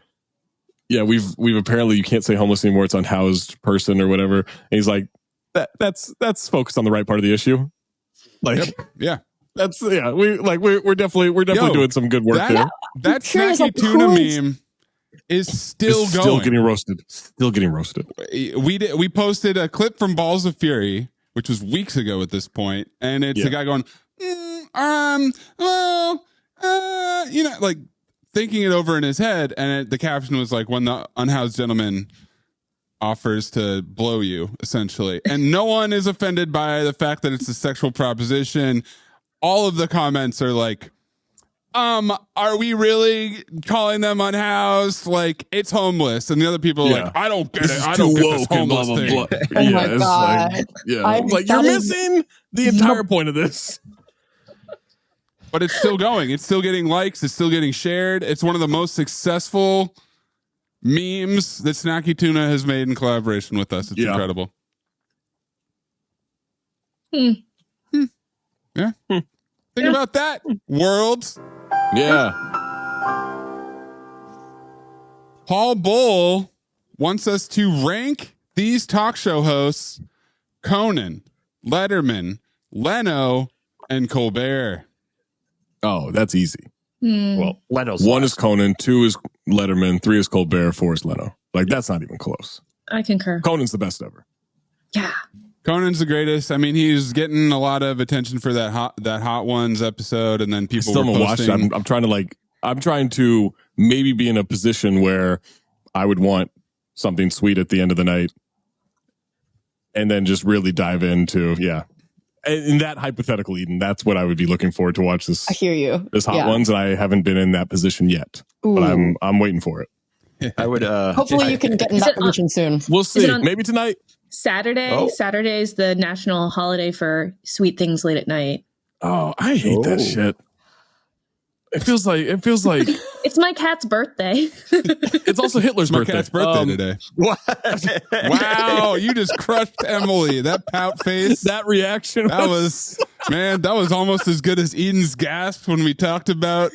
"Yeah, we've apparently you can't say homeless anymore. It's unhoused person or whatever." And he's like, "That's focused on the right part of the issue." Like, yeah, we're definitely doing some good work here. That snacky tuna meme is still going. Still getting roasted. We posted a clip from Balls of Fury, which was weeks ago at this point, and it's a guy going, like thinking it over in his head, and the caption was like, "When the unhoused gentleman offers to blow you," essentially, and no one is offended by the fact that it's a sexual proposition. All of the comments are like, are we really calling them unhoused? Like, it's homeless. And the other people are like, I don't get it. I don't get this homeless thing. Oh my God. You're missing the entire point of this. But it's still going. It's still getting likes. It's still getting shared. It's one of the most successful memes that Snacky Tuna has made in collaboration with us. It's incredible. Yeah. Think about that, world. Yeah. Paul Bull wants us to rank these talk show hosts: Conan, Letterman, Leno, and Colbert. Oh, that's easy. Well, Leno's 1 is Conan, 2 is Letterman, 3 is Colbert, 4 is Leno. Like, that's not even close. I concur. Conan's the best ever. Yeah. Conan's the greatest. I mean, he's getting a lot of attention for that Hot Ones episode, and then people still were watched it. I'm trying to maybe be in a position where I would want something sweet at the end of the night, and then just really dive into in that hypothetical Eden. That's what I would be looking forward to watch this. I hear you. This Hot Ones, and I haven't been in that position yet, but I'm waiting for it. I would. Hopefully, you can get in that position soon. We'll see. Maybe tonight. Saturday. Oh. Saturday is the national holiday for sweet things late at night. Oh, I hate that shit. It feels like it's my cat's birthday. It's also Hitler's birthday. My cat's birthday today. What? Wow, you just crushed Emily. That pout face, that reaction. That was almost as good as Eden's gasp when we talked about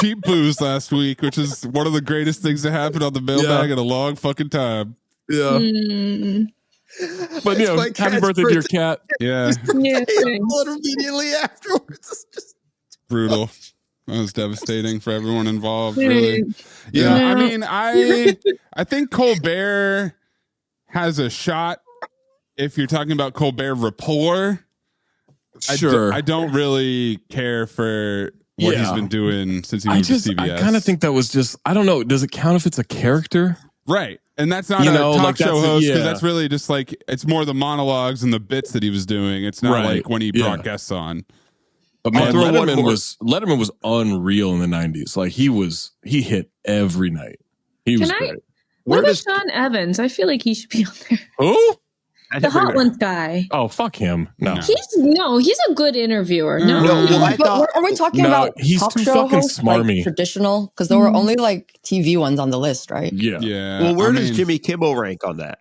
cheap booze last week, which is one of the greatest things that happened on the mailbag in a long fucking time. Yeah. But happy birthday to your cat. Yeah. Immediately afterwards. Just brutal. That was devastating for everyone involved, really. Yeah, I mean, I think Colbert has a shot if you're talking about Colbert rapport. Sure. I don't really care for what he's been doing since he moved to CBS. I kind of think that was just, I don't know, does it count if it's a character? Right. And that's not a talk show host, because that's really just like, it's more the monologues and the bits that he was doing. It's not like when he brought guests on. But man, Letterman was unreal in the 90s. Like he hit every night. He was great. What about Sean Evans? I feel like he should be on there. Who? The Hot Ones guy. Oh, fuck him. No. He's a good interviewer. Are we talking about he's talk too show fucking hosts, smarmy. like traditional? Because there were only like TV ones on the list, right? Yeah. Well, where does Jimmy Kimmel rank on that?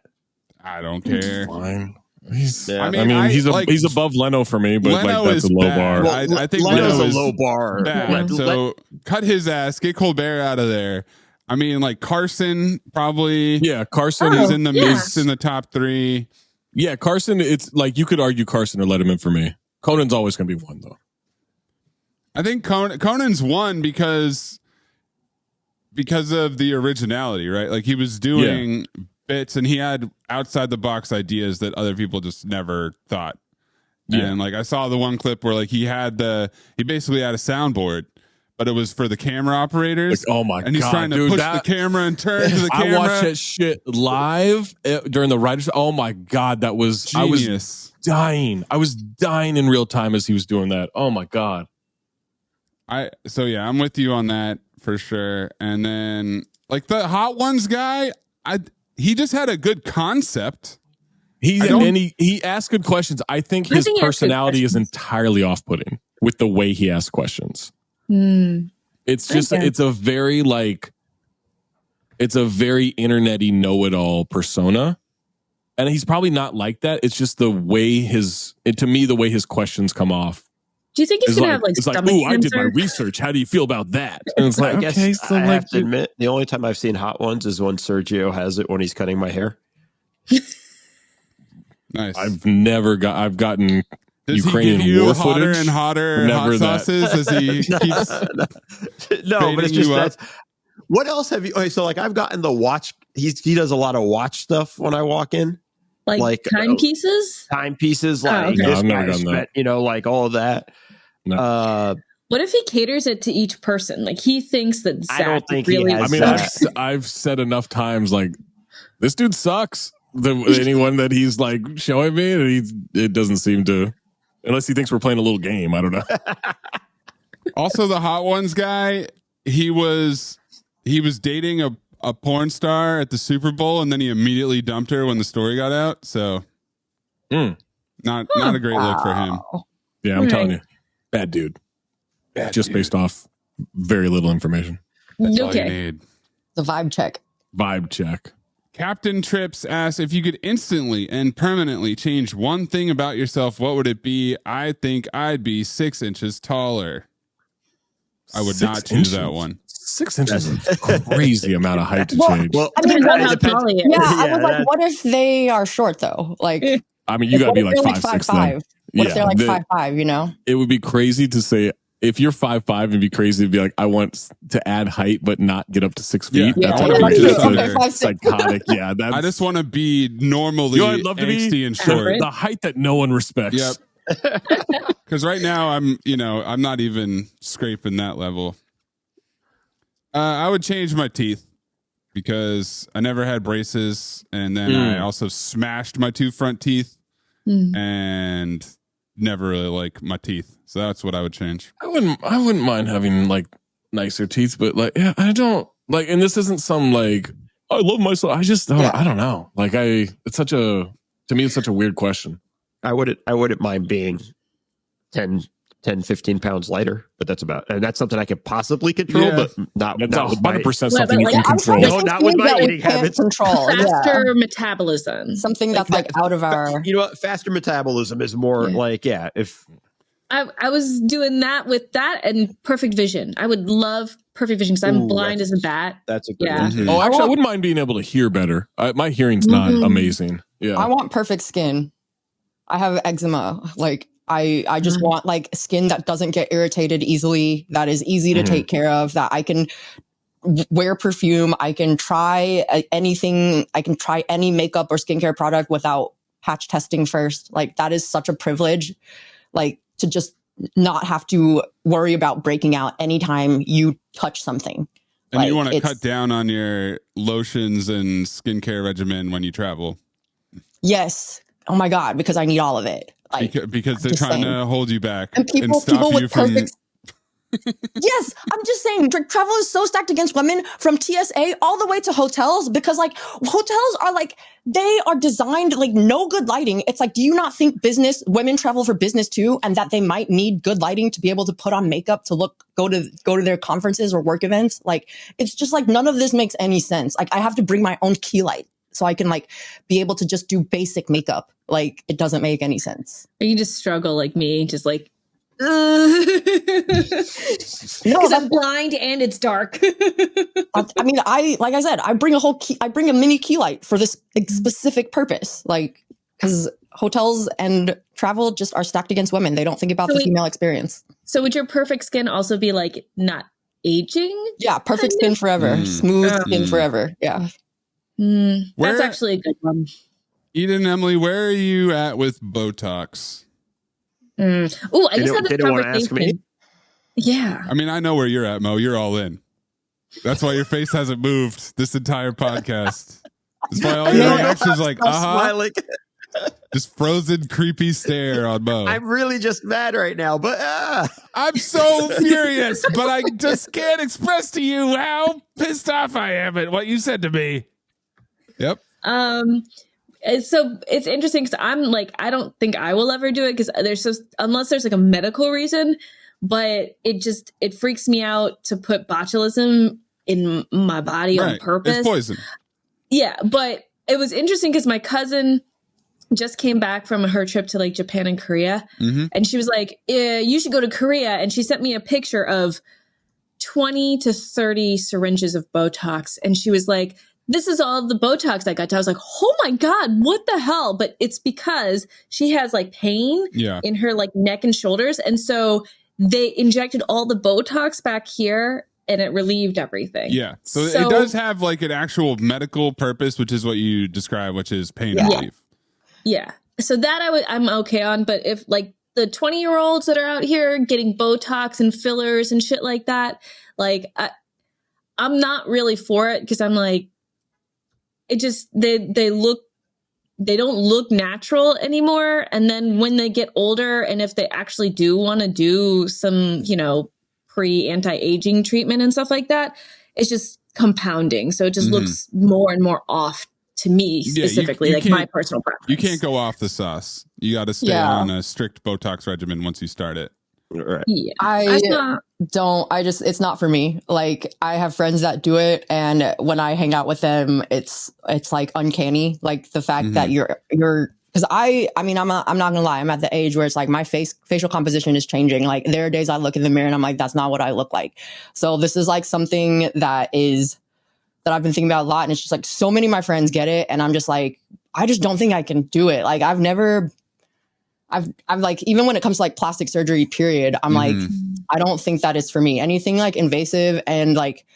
I don't care. Fine. He's above Leno for me, but Leno that's a low bar. Well, I think Leno's a low bar. Bad. So cut his ass, get Colbert out of there. I mean, like Carson probably. Yeah, Carson is in the mix in the top 3. Yeah, Carson. It's like you could argue Carson or Letterman for me. Conan's always going to be one though. I think Conan's one because of the originality, right? Like he was doing bits and he had outside the box ideas that other people just never thought. Yeah. And like I saw the one clip where like he basically had a soundboard, but it was for the camera operators. Like, oh my god! And he's trying to push the camera and turn to the camera. I watched that shit live during the writers. Oh my god, that was genius. I was dying in real time as he was doing that. Oh my god. I'm with you on that for sure. And then like the Hot Ones guy, he just had a good concept. He asked good questions. I think his personality is entirely off-putting with the way he asks questions. It's just it's a very internet-y know-it-all persona. And he's probably not like that. It's just the way the way his questions come off. Do you think he's gonna have it's like, ooh, I did my research. How do you feel about that? And it's like, I have to admit, the only time I've seen Hot Ones is when Sergio has it when he's cutting my hair. Nice. I've gotten Does Ukrainian he give you war hotter footage and hotter hot sauces as he keeps no, but it's just that. What else have you? Okay, so like I've gotten the watch. He does a lot of watch stuff when I walk in, like timepieces. Timepieces, like okay. this I've never guy done spent, like all of that. No. What if he caters it to each person? Like he thinks that Zach I don't think really. he has I've said enough times like this dude sucks. Anyone that he's like showing me, and it doesn't seem to, unless he thinks we're playing a little game. I don't know. Also, the Hot Ones guy, he was dating a porn star at the Super Bowl, and then he immediately dumped her when the story got out. So, not a great look for him. Yeah, I'm telling you, bad dude. Based off very little information. That's all you need. The vibe check. Captain Trips asks, if you could instantly and permanently change one thing about yourself, what would it be? I think I'd be 6 inches taller. I would not choose that one. 6 inches is a crazy amount of height to change. Well, I mean, how tall he is. Yeah, I was like, what if they are short though? Like, I mean, you got to be like 5'6". What if they're like 5'5", you know? It would be crazy to say if you're 5'5" and be crazy to be like, I want to add height but not get up to 6 feet. Yeah, I want to be just psychotic. Yeah, I just want to be normally I'd love to be and short. The height that no one respects. Yep. Because right now I'm not even scraping that level. I would change my teeth because I never had braces, and then I also smashed my 2 front teeth and never really like my teeth. So that's what I would change. I wouldn't mind having like nicer teeth, but like, yeah, I don't like, and this isn't some like, I love myself. I just don't, I don't know. Like to me, it's such a weird question. I wouldn't mind being 10, 15 pounds lighter, but that's something I could possibly control, but not with 100% something you can control. No, not with my eating habits. Control. Faster metabolism. Something that's like out of our... You know what? Faster metabolism is more like, if... I was doing that with that and perfect vision. I would love perfect vision because I'm blind as a bat. That's a good one. Oh, actually, I wouldn't mind being able to hear better. My hearing's not amazing. Yeah, I want perfect skin. I have eczema. Like I just want like skin that doesn't get irritated easily, that is easy to take care of, that I can wear perfume. I can try anything. I can try any makeup or skincare product without patch testing first. Like that is such a privilege. Like to just not have to worry about breaking out anytime you touch something. And like, you want to cut down on your lotions and skincare regimen when you travel. Yes. Oh my God, because I need all of it. Like, because they're trying to hold you back and stop you from... Yes, I'm just saying travel is so stacked against women from TSA all the way to hotels, because like hotels are like, they are designed like no good lighting. It's like, do you not think women travel for business too, and that they might need good lighting to be able to put on makeup to go to their conferences or work events? Like, it's just like none of this makes any sense. Like I have to bring my own key light so I can like be able to just do basic makeup. Like it doesn't make any sense. You just struggle like me, just like no, I'm blind and it's dark. I mean, like I said, I bring a mini key light for this specific purpose. Like, because hotels and travel just are stacked against women. They don't think about the female experience. So would your perfect skin also be like not aging? Yeah, perfect skin forever. Smooth skin forever. Yeah. That's actually a good one. Eden and Emily, where are you at with Botox? Oh, I just had this conversation. Yeah. I mean, I know where you're at, Mo. You're all in. That's why your face hasn't moved this entire podcast. That's why all your reactions like, smiling. Just frozen, creepy stare on Mo. I'm really just mad right now, but I'm so furious, but I just can't express to you how pissed off I am at what you said to me. Yep. So it's interesting because I'm like, I don't think I will ever do it because unless there's like a medical reason, but it freaks me out to put botulism in my body on purpose. It's poison. Yeah. But it was interesting because my cousin just came back from her trip to like Japan and Korea. And she was like, you should go to Korea. And she sent me a picture of 20 to 30 syringes of Botox. And she was like, this is all the Botox I got. I was like, oh my God, what the hell? But it's because she has like pain in her like neck and shoulders. And so they injected all the Botox back here and it relieved everything. Yeah. So it does have like an actual medical purpose, which is what you describe, which is pain relief. Yeah. So that I'm okay on. But if like the 20-year-olds that are out here getting Botox and fillers and shit like that, like I'm not really for it because I'm like, it just they don't look natural anymore. And then when they get older, and if they actually do want to do some, anti-aging treatment and stuff like that, it's just compounding. So it just looks more and more off to me specifically, like my personal preference. You can't go off the sauce. You got to stay on a strict Botox regimen once you start it. Right. Yeah. It's not for me. Like I have friends that do it, and when I hang out with them, it's like uncanny. Like the fact that you're because I'm not gonna lie, I'm at the age where it's like my facial composition is changing. Like there are days I look in the mirror and I'm like, that's not what I look like. So this is like something that I've been thinking about a lot, and it's just like so many of my friends get it, and I'm just like, I just don't think I can do it. Like I I'm like, even when it comes to like plastic surgery, period, I'm like, I don't think that is for me. Anything like invasive, and like,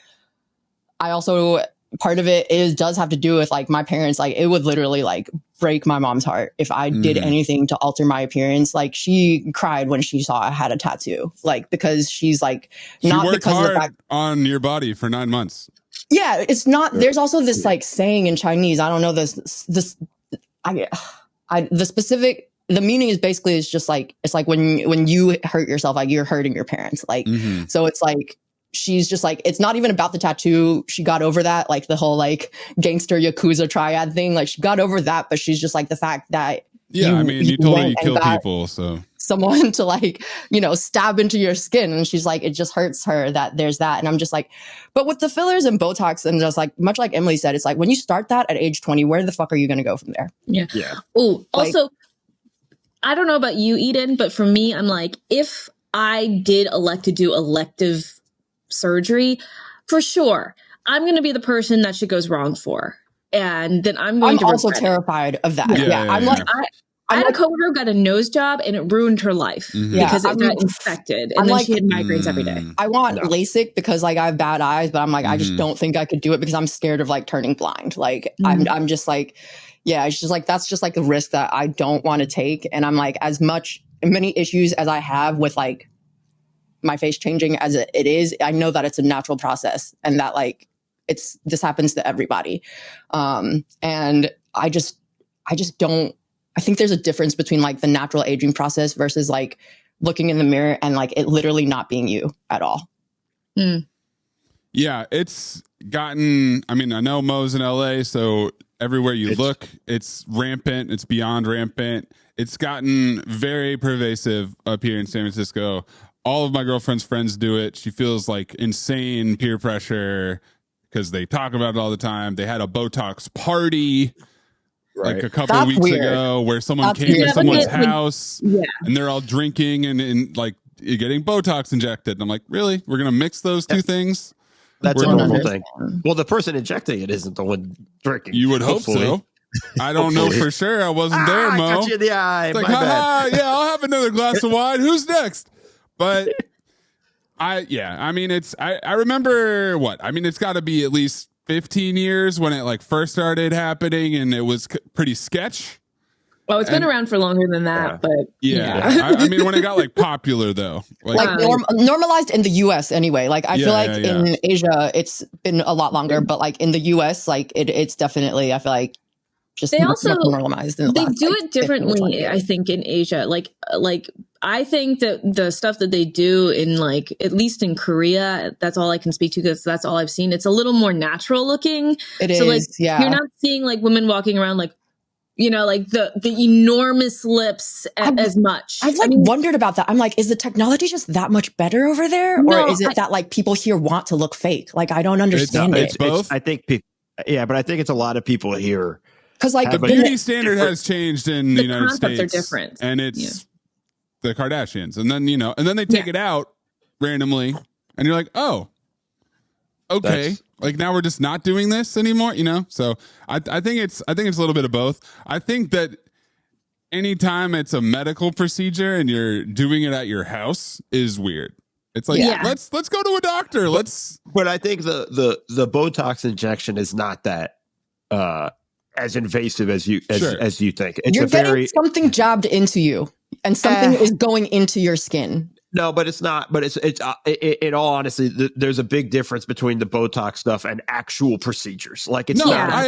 I also, part of it does have to do with like my parents. Like, it would literally like break my mom's heart if I did anything to alter my appearance. Like, she cried when she saw I had a tattoo, like, because she's like, not she worked because hard of the fact on your body for 9 months. Yeah, it's not. There's also this like saying in Chinese. I don't know the specific. The meaning is basically, it's just like, it's like when you hurt yourself, like you're hurting your parents. Like, so it's like, she's just like, it's not even about the tattoo. She got over that, like the whole like gangster Yakuza triad thing. Like, she got over that, but she's just like the fact that you told her you kill people, so someone to like, stab into your skin. And she's like, it just hurts her that there's that. And I'm just like, but with the fillers and Botox, and just like, much like Emily said, it's like, when you start that at age 20, where the fuck are you going to go from there? Yeah. Oh, also, I don't know about you, Eden, but for me, I'm like, if I did elect to do elective surgery, for sure, I'm going to be the person that shit goes wrong for. And then I'm also terrified of that. I'm like, I had a coworker who got a nose job and it ruined her life because it got infected. And then she had migraines every day. I want LASIK because like I have bad eyes, but I'm like, I just don't think I could do it because I'm scared of like turning blind. Like I'm just like, it's just like, that's just like a risk that I don't want to take. And I'm like, many issues as I have with like my face changing as it is, I know that it's a natural process and that like this happens to everybody. And I just don't, I think there's a difference between like the natural aging process versus like looking in the mirror and like it literally not being you at all. Yeah, it's gotten, I mean, I know Mo's in LA, so everywhere you look, it's rampant. It's beyond rampant. It's gotten very pervasive up here in San Francisco. All of my girlfriend's friends do it. She feels like insane peer pressure because they talk about it all the time. They had a Botox party like a couple of weeks ago where someone came to someone's house and they're all drinking and like getting Botox injected. And I'm like, really? We're going to mix those two things? That's a normal thing. Well, the person injecting it isn't the one drinking. You would hope so. I don't know for sure. I wasn't there, Mo. Got you in the eye. It's like, my bad. Yeah, I'll have another glass of wine. Who's next? But I mean, I remember it's got to be at least 15 years when it like first started happening and it was pretty sketch. Well, it's been around for longer than that, but I mean, when it got like popular though, like normalized in the US anyway. Like I feel like in Asia, it's been a lot longer, but like in the US, like it's definitely, I feel like just they also normalized. They do it differently, I think, in Asia. Like I think that the stuff that they do in like, at least in Korea, that's all I can speak to because that's all I've seen. It's a little more natural looking. It so is, like, you're not seeing like women walking around like, like the enormous lips as much. I've wondered about that. I'm like, is the technology just that much better over there? Or is it that like people here want to look fake? Like, I don't understand it. It's both. I think but I think it's a lot of people here. Because like the beauty standard has changed in the United States. Are different. And it's the Kardashians. And then they take it out randomly and you're like, oh, okay. Like now we're just not doing this anymore, So I think it's a little bit of both. I think that anytime it's a medical procedure and you're doing it at your house is weird. It's like let's go to a doctor. But I think the Botox injection is not that as invasive as you think. You're getting something jabbed into you, and something is going into your skin. No, but it's not. But it's in all honesty, there's a big difference between the Botox stuff and actual procedures. Like it's not. I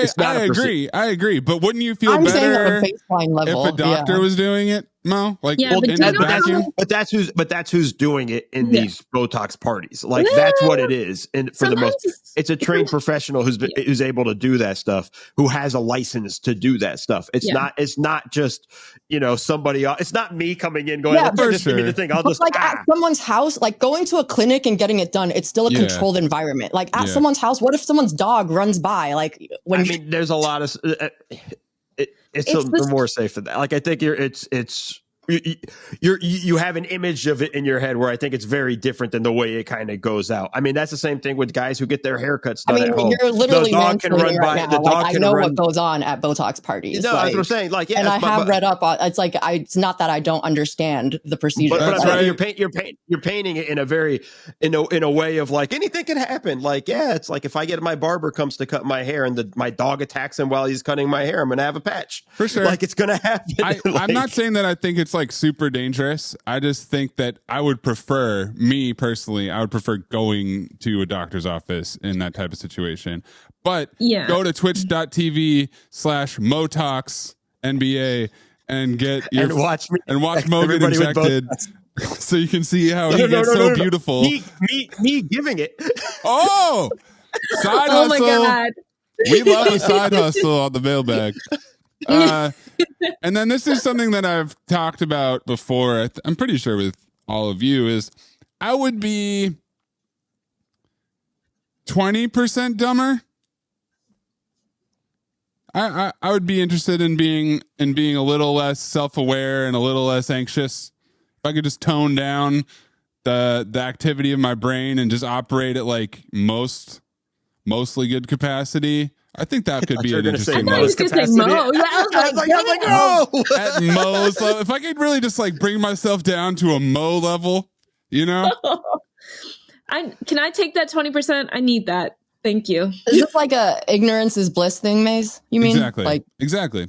agree. But wouldn't you feel better at a baseline level, if a doctor was doing it? No, like but that's who's doing it in these Botox parties. Like that's what it is. And for the most, it's a trained professional who's able to do that stuff, who has a license to do that stuff. It's not just somebody else. It's not me coming in going, just give me the thing. I'll just at someone's house, like going to a clinic and getting it done. It's still a controlled environment. Like at someone's house, what if someone's dog runs by? Like there's a lot of. It's more safe than that. Like I think it's you have an image of it in your head where I think it's very different than the way it kind of goes out. I mean, that's the same thing with guys who get their haircuts done at home. You're literally mansplaining right now. Like, I know what goes on at Botox parties. No, that's what I'm saying. Like, yeah, and I have read up on. It's like it's not that I don't understand the procedure. But right. You're painting it in a very in a way of like anything can happen. Like, yeah, it's like if I get my barber comes to cut my hair and my dog attacks him while he's cutting my hair, I'm gonna have a patch for sure. Like it's gonna happen. I'm not saying that I think it's like super dangerous. I just think that I would prefer, me personally, I would prefer going to a doctor's office in that type of situation. But go to twitch.tv/Motox NBA and get your watch Mo get injected. So you can see how he gets so beautiful. Me giving it. Oh, side hustle. Oh my God. We love a side hustle on the mailbag. And then this is something that I've talked about before. I'm pretty sure with all of you is I would be 20% dumber. I would be interested in being a little less self-aware and a little less anxious. If I could just tone down the activity of my brain and just operate at like mostly good capacity, I think that could be an interesting capacity. Mo. Yeah, I was like, no. At Mo's level, if I could really just like bring myself down to a Mo level, you know? Can I take that 20%? I need that. Thank you. Is this like a ignorance is bliss thing, Maze? You mean? Exactly.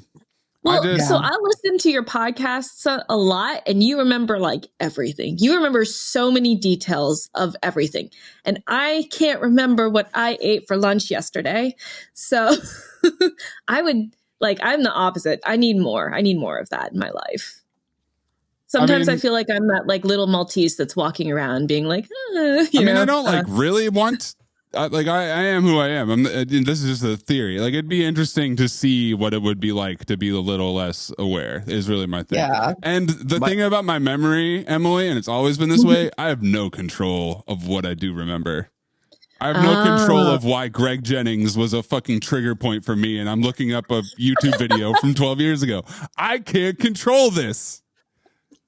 Well, so I listen to your podcasts a lot and you remember like everything. You remember so many details of everything. And I can't remember what I ate for lunch yesterday. So I'm the opposite. I need more. I need more of that in my life. Sometimes I feel like I'm that like little Maltese that's walking around being like, I don't really want. I am who I am. This is just a theory. Like, it'd be interesting to see what it would be like to be a little less aware is really my thing. Yeah. And the thing about my memory, Emily, and it's always been this way, I have no control of what I do remember. I have no control of why Greg Jennings was a fucking trigger point for me. And I'm looking up a YouTube video from 12 years ago. I can't control this.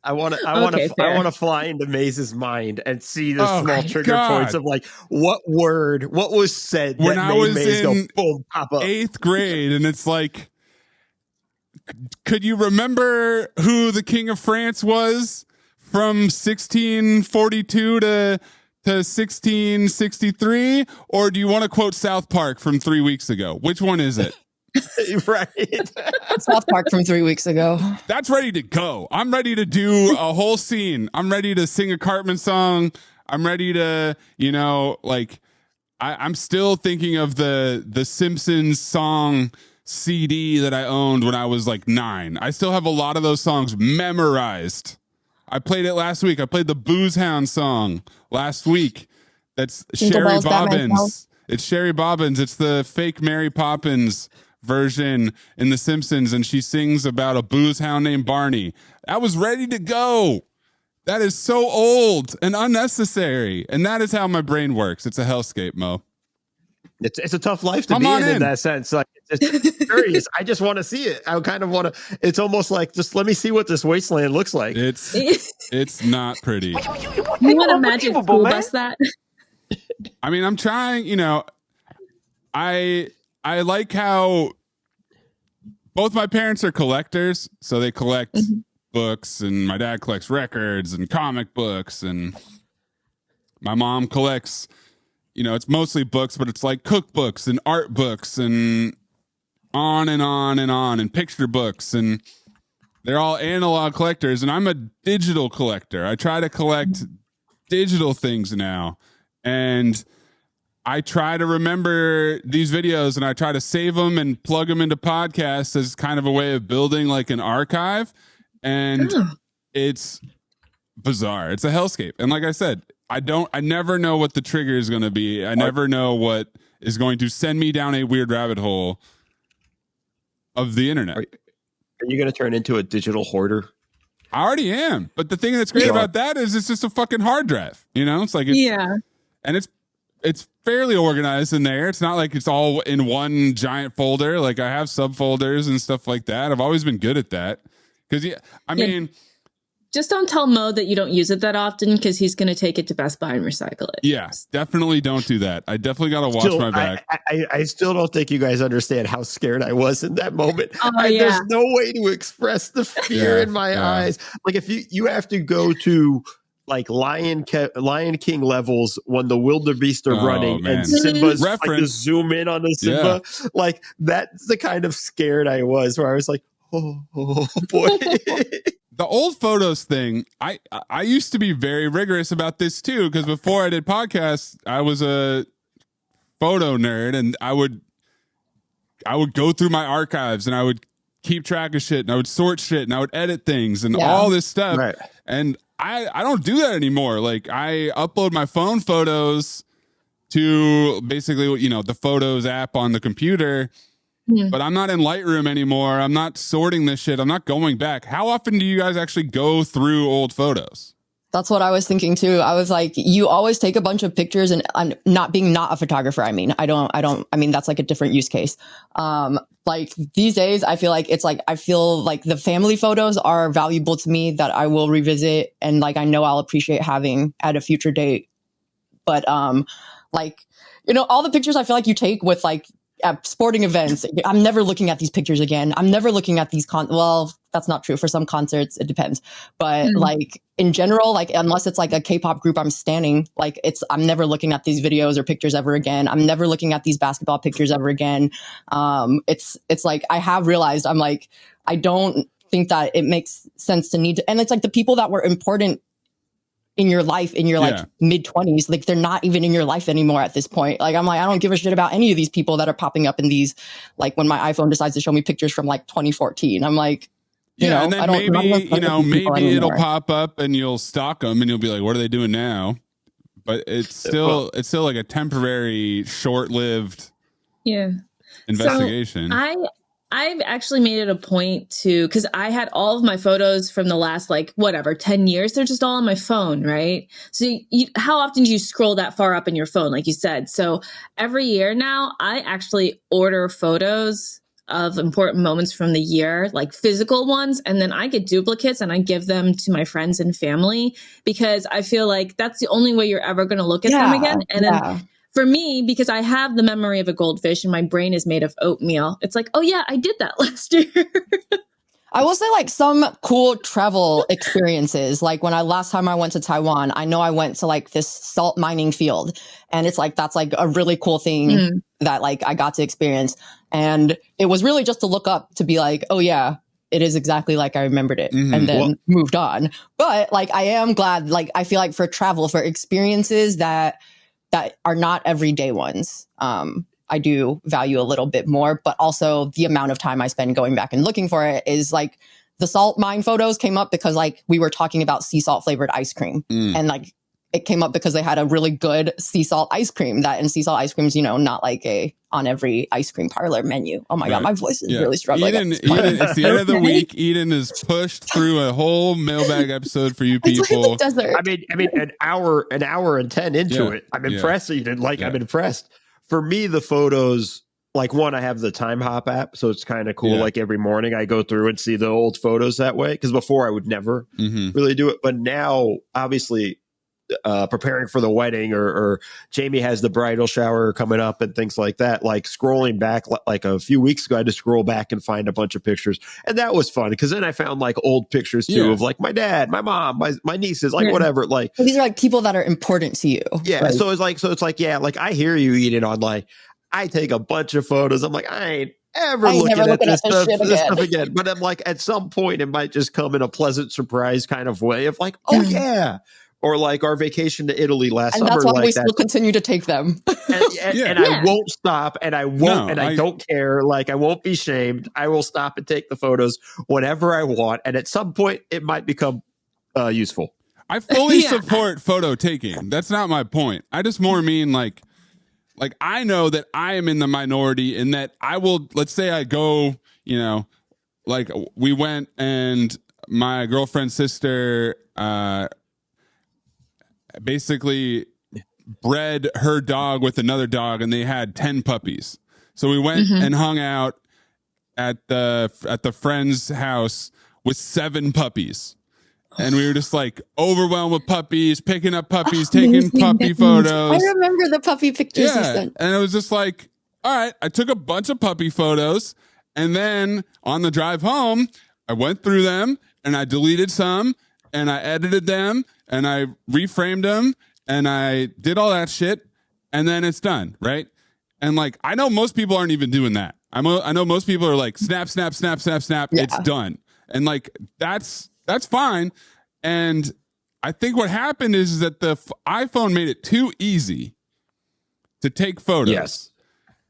I want to fly into Maze's mind and see the small trigger points of like what was said when I was Maze in boom, pop up. 8th grade, and it's like, could you remember who the King of France was from 1642 to 1663, or do you want to quote South Park from 3 weeks ago? Which one is it? Right. South Park from 3 weeks ago. That's ready to go. I'm ready to do a whole scene. I'm ready to sing a Cartman song. I'm ready to, I'm still thinking of the Simpsons song CD that I owned when I was like 9. I still have a lot of those songs memorized. I played it last week. I played the Booze Hound song last week. That's Sherry Bobbins. It's Sherry Bobbins. It's the fake Mary Poppins version in The Simpsons, and she sings about a booze hound named Barney. I was ready to go. That is so old and unnecessary, and that is how my brain works. It's a hellscape, Mo. It's a tough life to be in that sense. Like, it's curious. I just want to see it. I kind of want to. It's almost like just let me see what this wasteland looks like. It's not pretty. You want to magic school bus that? I mean, I'm trying. I like how both my parents are collectors, so they collect books, and my dad collects records and comic books, and my mom collects, it's mostly books, but it's like cookbooks and art books and on and on and on, and picture books, and they're all analog collectors, and I'm a digital collector. I try to collect digital things now, and I try to remember these videos, and I try to save them and plug them into podcasts as kind of a way of building like an archive. And it's bizarre. It's a hellscape. And like I said, I never know what the trigger is going to be. I never know what is going to send me down a weird rabbit hole of the internet. Are you going to turn into a digital hoarder? I already am. But the thing that's great about that is it's just a fucking hard drive. It's like, and it's fairly organized in there. It's not like it's all in one giant folder. Like, I have subfolders and stuff like that. I've always been good at that. Because, Just don't tell Mo that you don't use it that often because he's going to take it to Best Buy and recycle it. Yes, definitely don't do that. I definitely got to watch my back. I still don't think you guys understand how scared I was in that moment. Yeah. There's no way to express the fear in my eyes. Like if you have to go to like Lion King levels when the wildebeest are running and Simba's like to zoom in on the Simba. Yeah. Like that's the kind of scared I was where I was like, oh boy. The old photos thing, I used to be very rigorous about this too, because before I did podcasts, I was a photo nerd, and I would go through my archives and I would keep track of shit and I would sort shit and I would edit things and all this stuff. Right. And I don't do that anymore. Like I upload my phone photos to basically, the Photos app on the computer. But I'm not in Lightroom anymore. I'm not sorting this shit. I'm not going back. How often do you guys actually go through old photos? That's what I was thinking too. I was like, you always take a bunch of pictures, and I'm not a photographer. I mean, that's like a different use case. Like these days, I feel like the family photos are valuable to me that I will revisit. And like, I know I'll appreciate having at a future date. But, all the pictures I feel like you take with like, at sporting events, I'm never looking at these pictures again. I'm never looking at these well, that's not true. For some concerts, it depends. But like in general, like unless it's like a K-pop group I'm standing, like I'm never looking at these videos or pictures ever again. I'm never looking at these basketball pictures ever again. It's like I have realized I'm like, I don't think that it makes sense to need to, and it's like the people that were important in your life in your like mid-20s, like they're not even in your life anymore at this point. Like I'm like, I don't give a shit about any of these people that are popping up in these, like when my iPhone decides to show me pictures from like 2014, I'm like, and then maybe it'll pop up and you'll stalk them and you'll be like, what are they doing now? But it's still like a temporary, short-lived investigation. So I've actually made it a point to, because I had all of my photos from the last 10 years. They're just all on my phone, right? So how often do you scroll that far up in your phone, like you said? So every year now, I actually order photos of important moments from the year, like physical ones, and then I get duplicates and I give them to my friends and family because I feel like that's the only way you're ever going to look at them again. And then for me, because I have the memory of a goldfish and my brain is made of oatmeal, it's like, oh yeah, I did that last year. I will say like some cool travel experiences. Like when last time I went to Taiwan, I know I went to like this salt mining field, and it's like, that's like a really cool thing that like I got to experience. And it was really just to look up to be like, oh yeah, it is exactly like I remembered it, and then moved on. But like, I am glad, like, I feel like for travel, for experiences that are not everyday ones, I do value a little bit more, but also the amount of time I spend going back and looking for it is like the salt mine photos came up because like we were talking about sea salt flavored ice cream, and like it came up because they had a really good sea salt ice cream and sea salt ice cream's, not like on every ice cream parlor menu. Oh my God, my voice is really struggling. Eden, it's the end of the week. Eden is pushed through a whole mailbag episode for you people. I mean, an hour and 10 into it. I'm impressed, Eden. I'm impressed. For me, the photos, like one, I have the Time Hop app, so it's kind of cool. Like every morning I go through and see the old photos that way. Because before I would never really do it. But now, obviously, preparing for the wedding or Jamie has the bridal shower coming up and things like that, like scrolling back like a few weeks ago, I had to scroll back and find a bunch of pictures, and that was fun because then I found like old pictures too of like my dad, my mom, my nieces, like whatever, like these are like people that are important to you. Like, so it's like like I hear you, Eden, on like I take a bunch of photos, I'm like I ain't looking at this stuff again. But I'm like, at some point it might just come in a pleasant surprise kind of way of like, oh yeah. Or like our vacation to Italy last summer. And that's why like we still continue to take them. And I won't stop, and I won't, I don't care. Like I won't be shamed. I will stop and take the photos whenever I want. And at some point, it might become useful. I fully support photo taking. That's not my point. I just more mean like I know that I am in the minority in that I will. Let's say I go, like we went and my girlfriend's sister. Basically bred her dog with another dog, and they had 10 puppies. So we went and hung out at the friend's house with 7 puppies, and we were just like overwhelmed with puppies, picking up puppies, taking puppy photos. I remember the puppy pictures you Yeah, sent. and it was just like, all right, I took a bunch of puppy photos, and then on the drive home, I went through them and I deleted some and I edited them and I reframed them and I did all that shit, and then it's done, right? And like, I know most people aren't even doing that. I know most people are like, snap, snap, snap, snap, snap. Yeah. It's done. And like, that's fine. And I think what happened is that the iPhone made it too easy to take photos. Yes.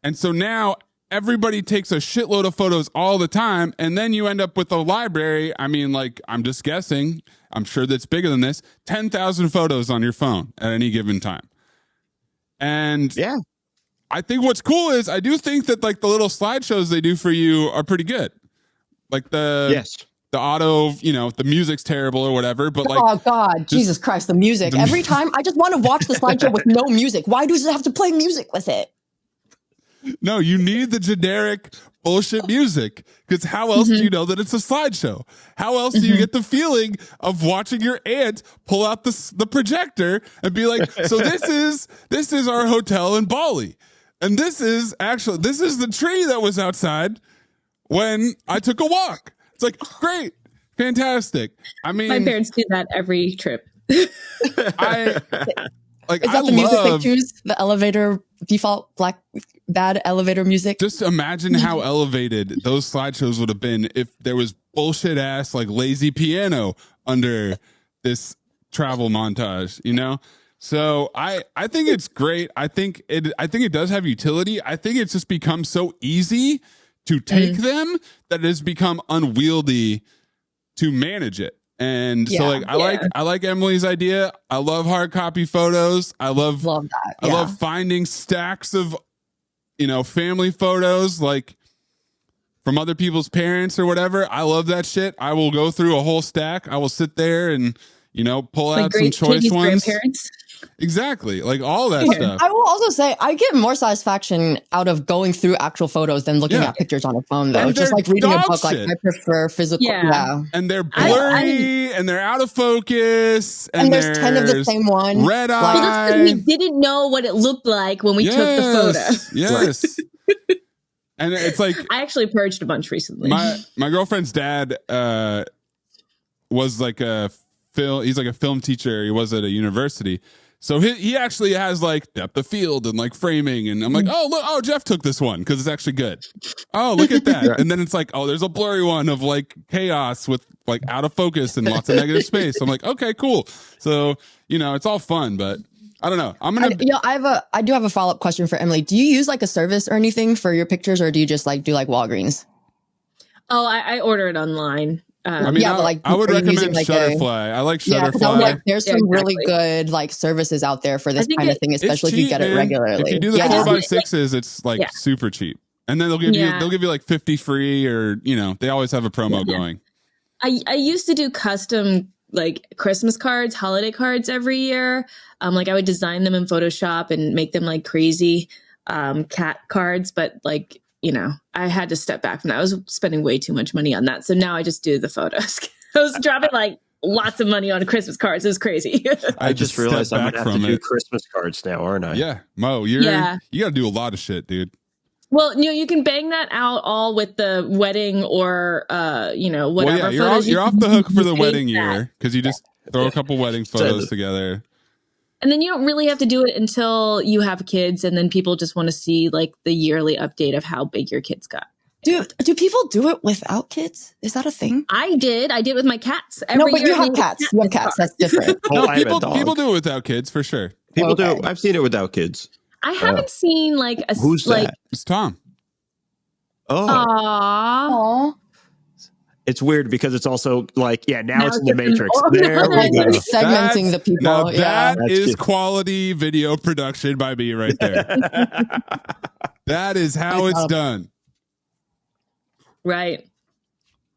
And so now everybody takes a shitload of photos all the time. And then you end up with a library. I mean, like, I'm just guessing, I'm sure that's bigger than this, 10,000 photos on your phone at any given time. And yeah, I think what's cool is I do think that like the little slideshows they do for you are pretty good. Like the auto, you know, the music's terrible or whatever, but like, oh God, Jesus Christ, the music. Every time I just want to watch the slideshow with no music. Why does it have to play music with it? No, you need the generic bullshit music, because how else do you know that it's a slideshow? How else do you get the feeling of watching your aunt pull out the projector and be like, so this is our hotel in Bali, and this is the tree that was outside when I took a walk. It's like, great, fantastic. I mean, my parents do that every trip. Is that the music they choose? The elevator default bad elevator music? Just imagine how elevated those slideshows would have been if there was bullshit ass like lazy piano under this travel montage, you know? So I think it's great. I think it does have utility. I think it's just become so easy to take them that it has become unwieldy to manage it. And so like I like Emily's idea. I love hard copy photos. I love that. I love finding stacks of, you know, family photos like from other people's parents or whatever. I love that shit. I will go through a whole stack. I will sit there and, you know, pull like out some choice ones. Grandparents. Exactly. Like all that stuff. I will also say I get more satisfaction out of going through actual photos than looking at pictures on a phone, though. Just like reading a book, shit. Like I prefer physical. Yeah. And they're blurry and they're out of focus. And there's 10 of the same one. Red eye. Well, that's because we didn't know what it looked like when we took the photo. Yes. And it's like, I actually purged a bunch recently. My girlfriend's dad was like he's like a film teacher. He was at a university. So he actually has like depth of field and like framing. And I'm like, oh, Jeff took this one because it's actually good. Oh, look at that. And then it's like, oh, there's a blurry one of like chaos with like out of focus and lots of negative space. I'm like, okay, cool. So, you know, it's all fun, but I don't know. I do have a follow-up question for Emily. Do you use like a service or anything for your pictures, or do you just like do like Walgreens? Oh, I order it online. I mean, I would recommend like Shutterfly. I like Shutterfly. There's some really good like services out there for this kind of thing, especially if you get it regularly. If you do the 4x6s, it's like super cheap, and then they'll give you like 50 free, or you know, they always have a promo going. I used to do custom like Christmas cards, holiday cards every year. Like I would design them in Photoshop and make them like crazy cat cards, but like, you know, I had to step back from that. I was spending way too much money on that. So now I just do the photos. I was dropping like lots of money on Christmas cards. It was crazy. I just realized I'm going to have to do Christmas cards now, aren't I? Yeah. Mo, you got to do a lot of shit, dude. Well, you know, you can bang that out all with the wedding or, you know, whatever. Well, yeah, you're off the hook for the wedding year because you just throw a couple wedding photos together. And then you don't really have to do it until you have kids, and then people just want to see like the yearly update of how big your kids got. Do people do it without kids? Is that a thing? I did with my cats. No, but you have cats. You have cats. That's different. No, people do it without kids for sure. People do. I've seen it without kids. I haven't seen like a who's that? It's Tom. Oh. Aww. It's weird because it's also like, now it's in the Matrix. There we go. Segmenting the people. Now that is quality video production by me right there. That is how it's done. Right.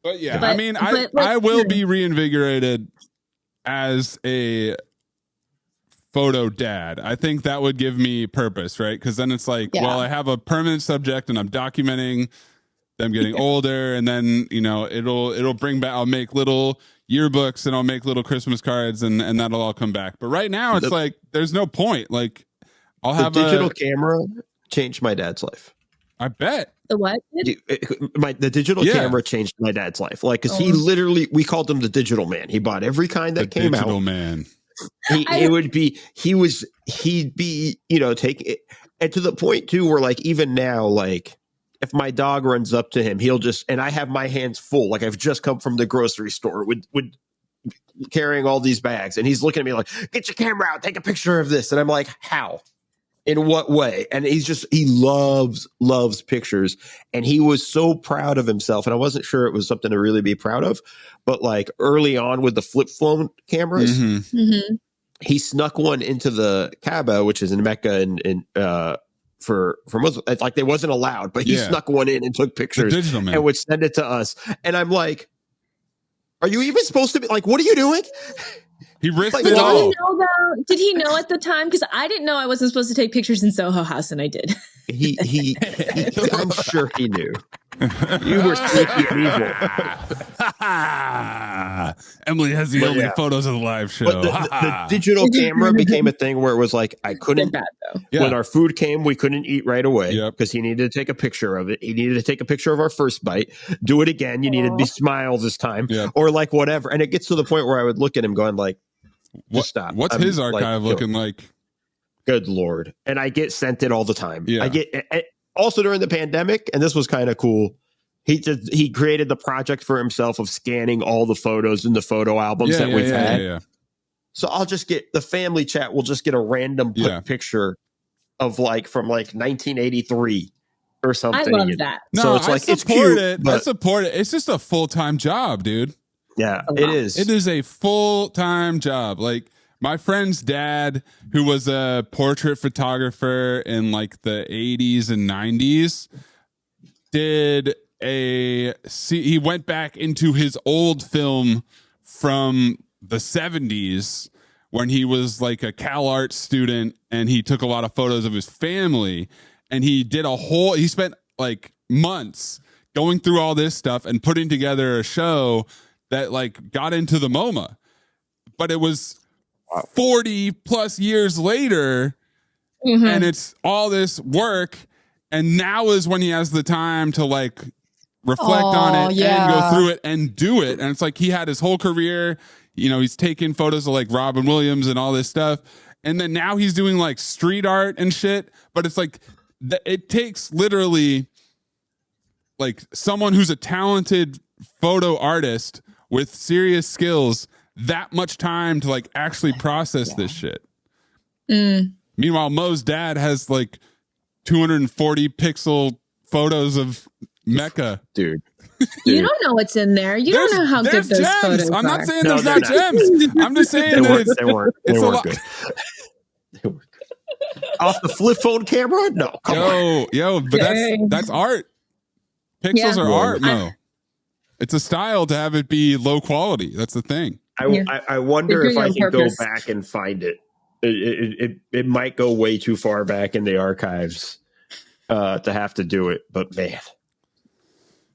But yeah, I mean, I will be reinvigorated as a photo dad. I think that would give me purpose, right? Because then it's like, well, I have a permanent subject and I'm documenting them getting older, and then, you know, it'll bring back, I'll make little, yearbooks and I'll make little Christmas cards and that'll all come back. But right now it's like there's no point. Like I'll have a digital camera changed my dad's life. I bet. The what? The digial camera changed my dad's life. Like, because he literally, we called him the digital man. He bought every kind that came out. Digital man. He'd be, you know, take it. And to the point too, where like, even now, like if my dog runs up to him, he'll just, and I have my hands full. Like I've just come from the grocery store with carrying all these bags. And he's looking at me like, get your camera out, take a picture of this. And I'm like, how? In what way? And he loves pictures. And he was so proud of himself. And I wasn't sure it was something to really be proud of. But like early on with the flip phone cameras, he snuck one into the Kaaba, which is in Mecca, and for Muslims. It's like they wasn't allowed, but he snuck one in and took pictures and would send it to us. And I'm like, are you even supposed to be like, what are you doing? He risked it all. Did he know at the time? Because I didn't know I wasn't supposed to take pictures in Soho House, and I did. I'm sure he knew. You were sneaky and evil. Emily has the only photos of the live show. But the digital camera became a thing where it was like I couldn't. Bad, though. When our food came, we couldn't eat right away because he needed to take a picture of it. He needed to take a picture of our first bite. Do it again. You needed to be smile this time, or like whatever. And it gets to the point where I would look at him going like, "Stop." What's his archive looking like? Good Lord! And I get sent it all the time. I get. Also during the pandemic, and this was kind of cool, he created the project for himself of scanning all the photos in the photo albums that we've had. So I'll just get the family chat. We'll just get a random picture of like from like 1983 or something. I love that. So it's like it's cute. I support it. It's just a full-time job, dude. Yeah, it is. It is a full-time job. Like my friend's dad, who was a portrait photographer in like the 80s and 90s, he went back into his old film from the 70s when he was like a CalArts student, and he took a lot of photos of his family, and he spent like months going through all this stuff and putting together a show that like got into the MoMA. But it was 40 plus years later, and it's all this work, and now is when he has the time to like reflect on it and go through it and do it. And it's like he had his whole career, you know, he's taking photos of like Robin Williams and all this stuff, and then now he's doing like street art and shit. But it's like it takes literally like someone who's a talented photo artist with serious skills that much time to like actually process this shit. Meanwhile, Mo's dad has like 240 pixel photos of Mecca. Dude. You don't know what's in there. You don't know how good those gems. photos are. I'm not saying there's not gems. I'm just saying that they weren't a lot. Good. They weren't good. Off the flip phone camera? No. Come on. But that's art. Pixels are art, Mo. It's a style to have it be low quality. That's the thing. I wonder if I can go back and find it. It might go way too far back in the archives to have to do it, but man.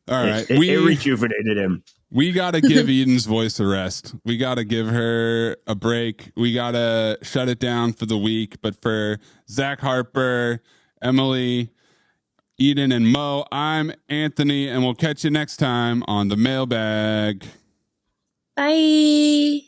All right. It rejuvenated him. We got to give Eden's voice a rest. We got to give her a break. We got to shut it down for the week. But for Zach Harper, Emily, Eden, and Mo, I'm Anthony, and we'll catch you next time on the Mailbag. Bye.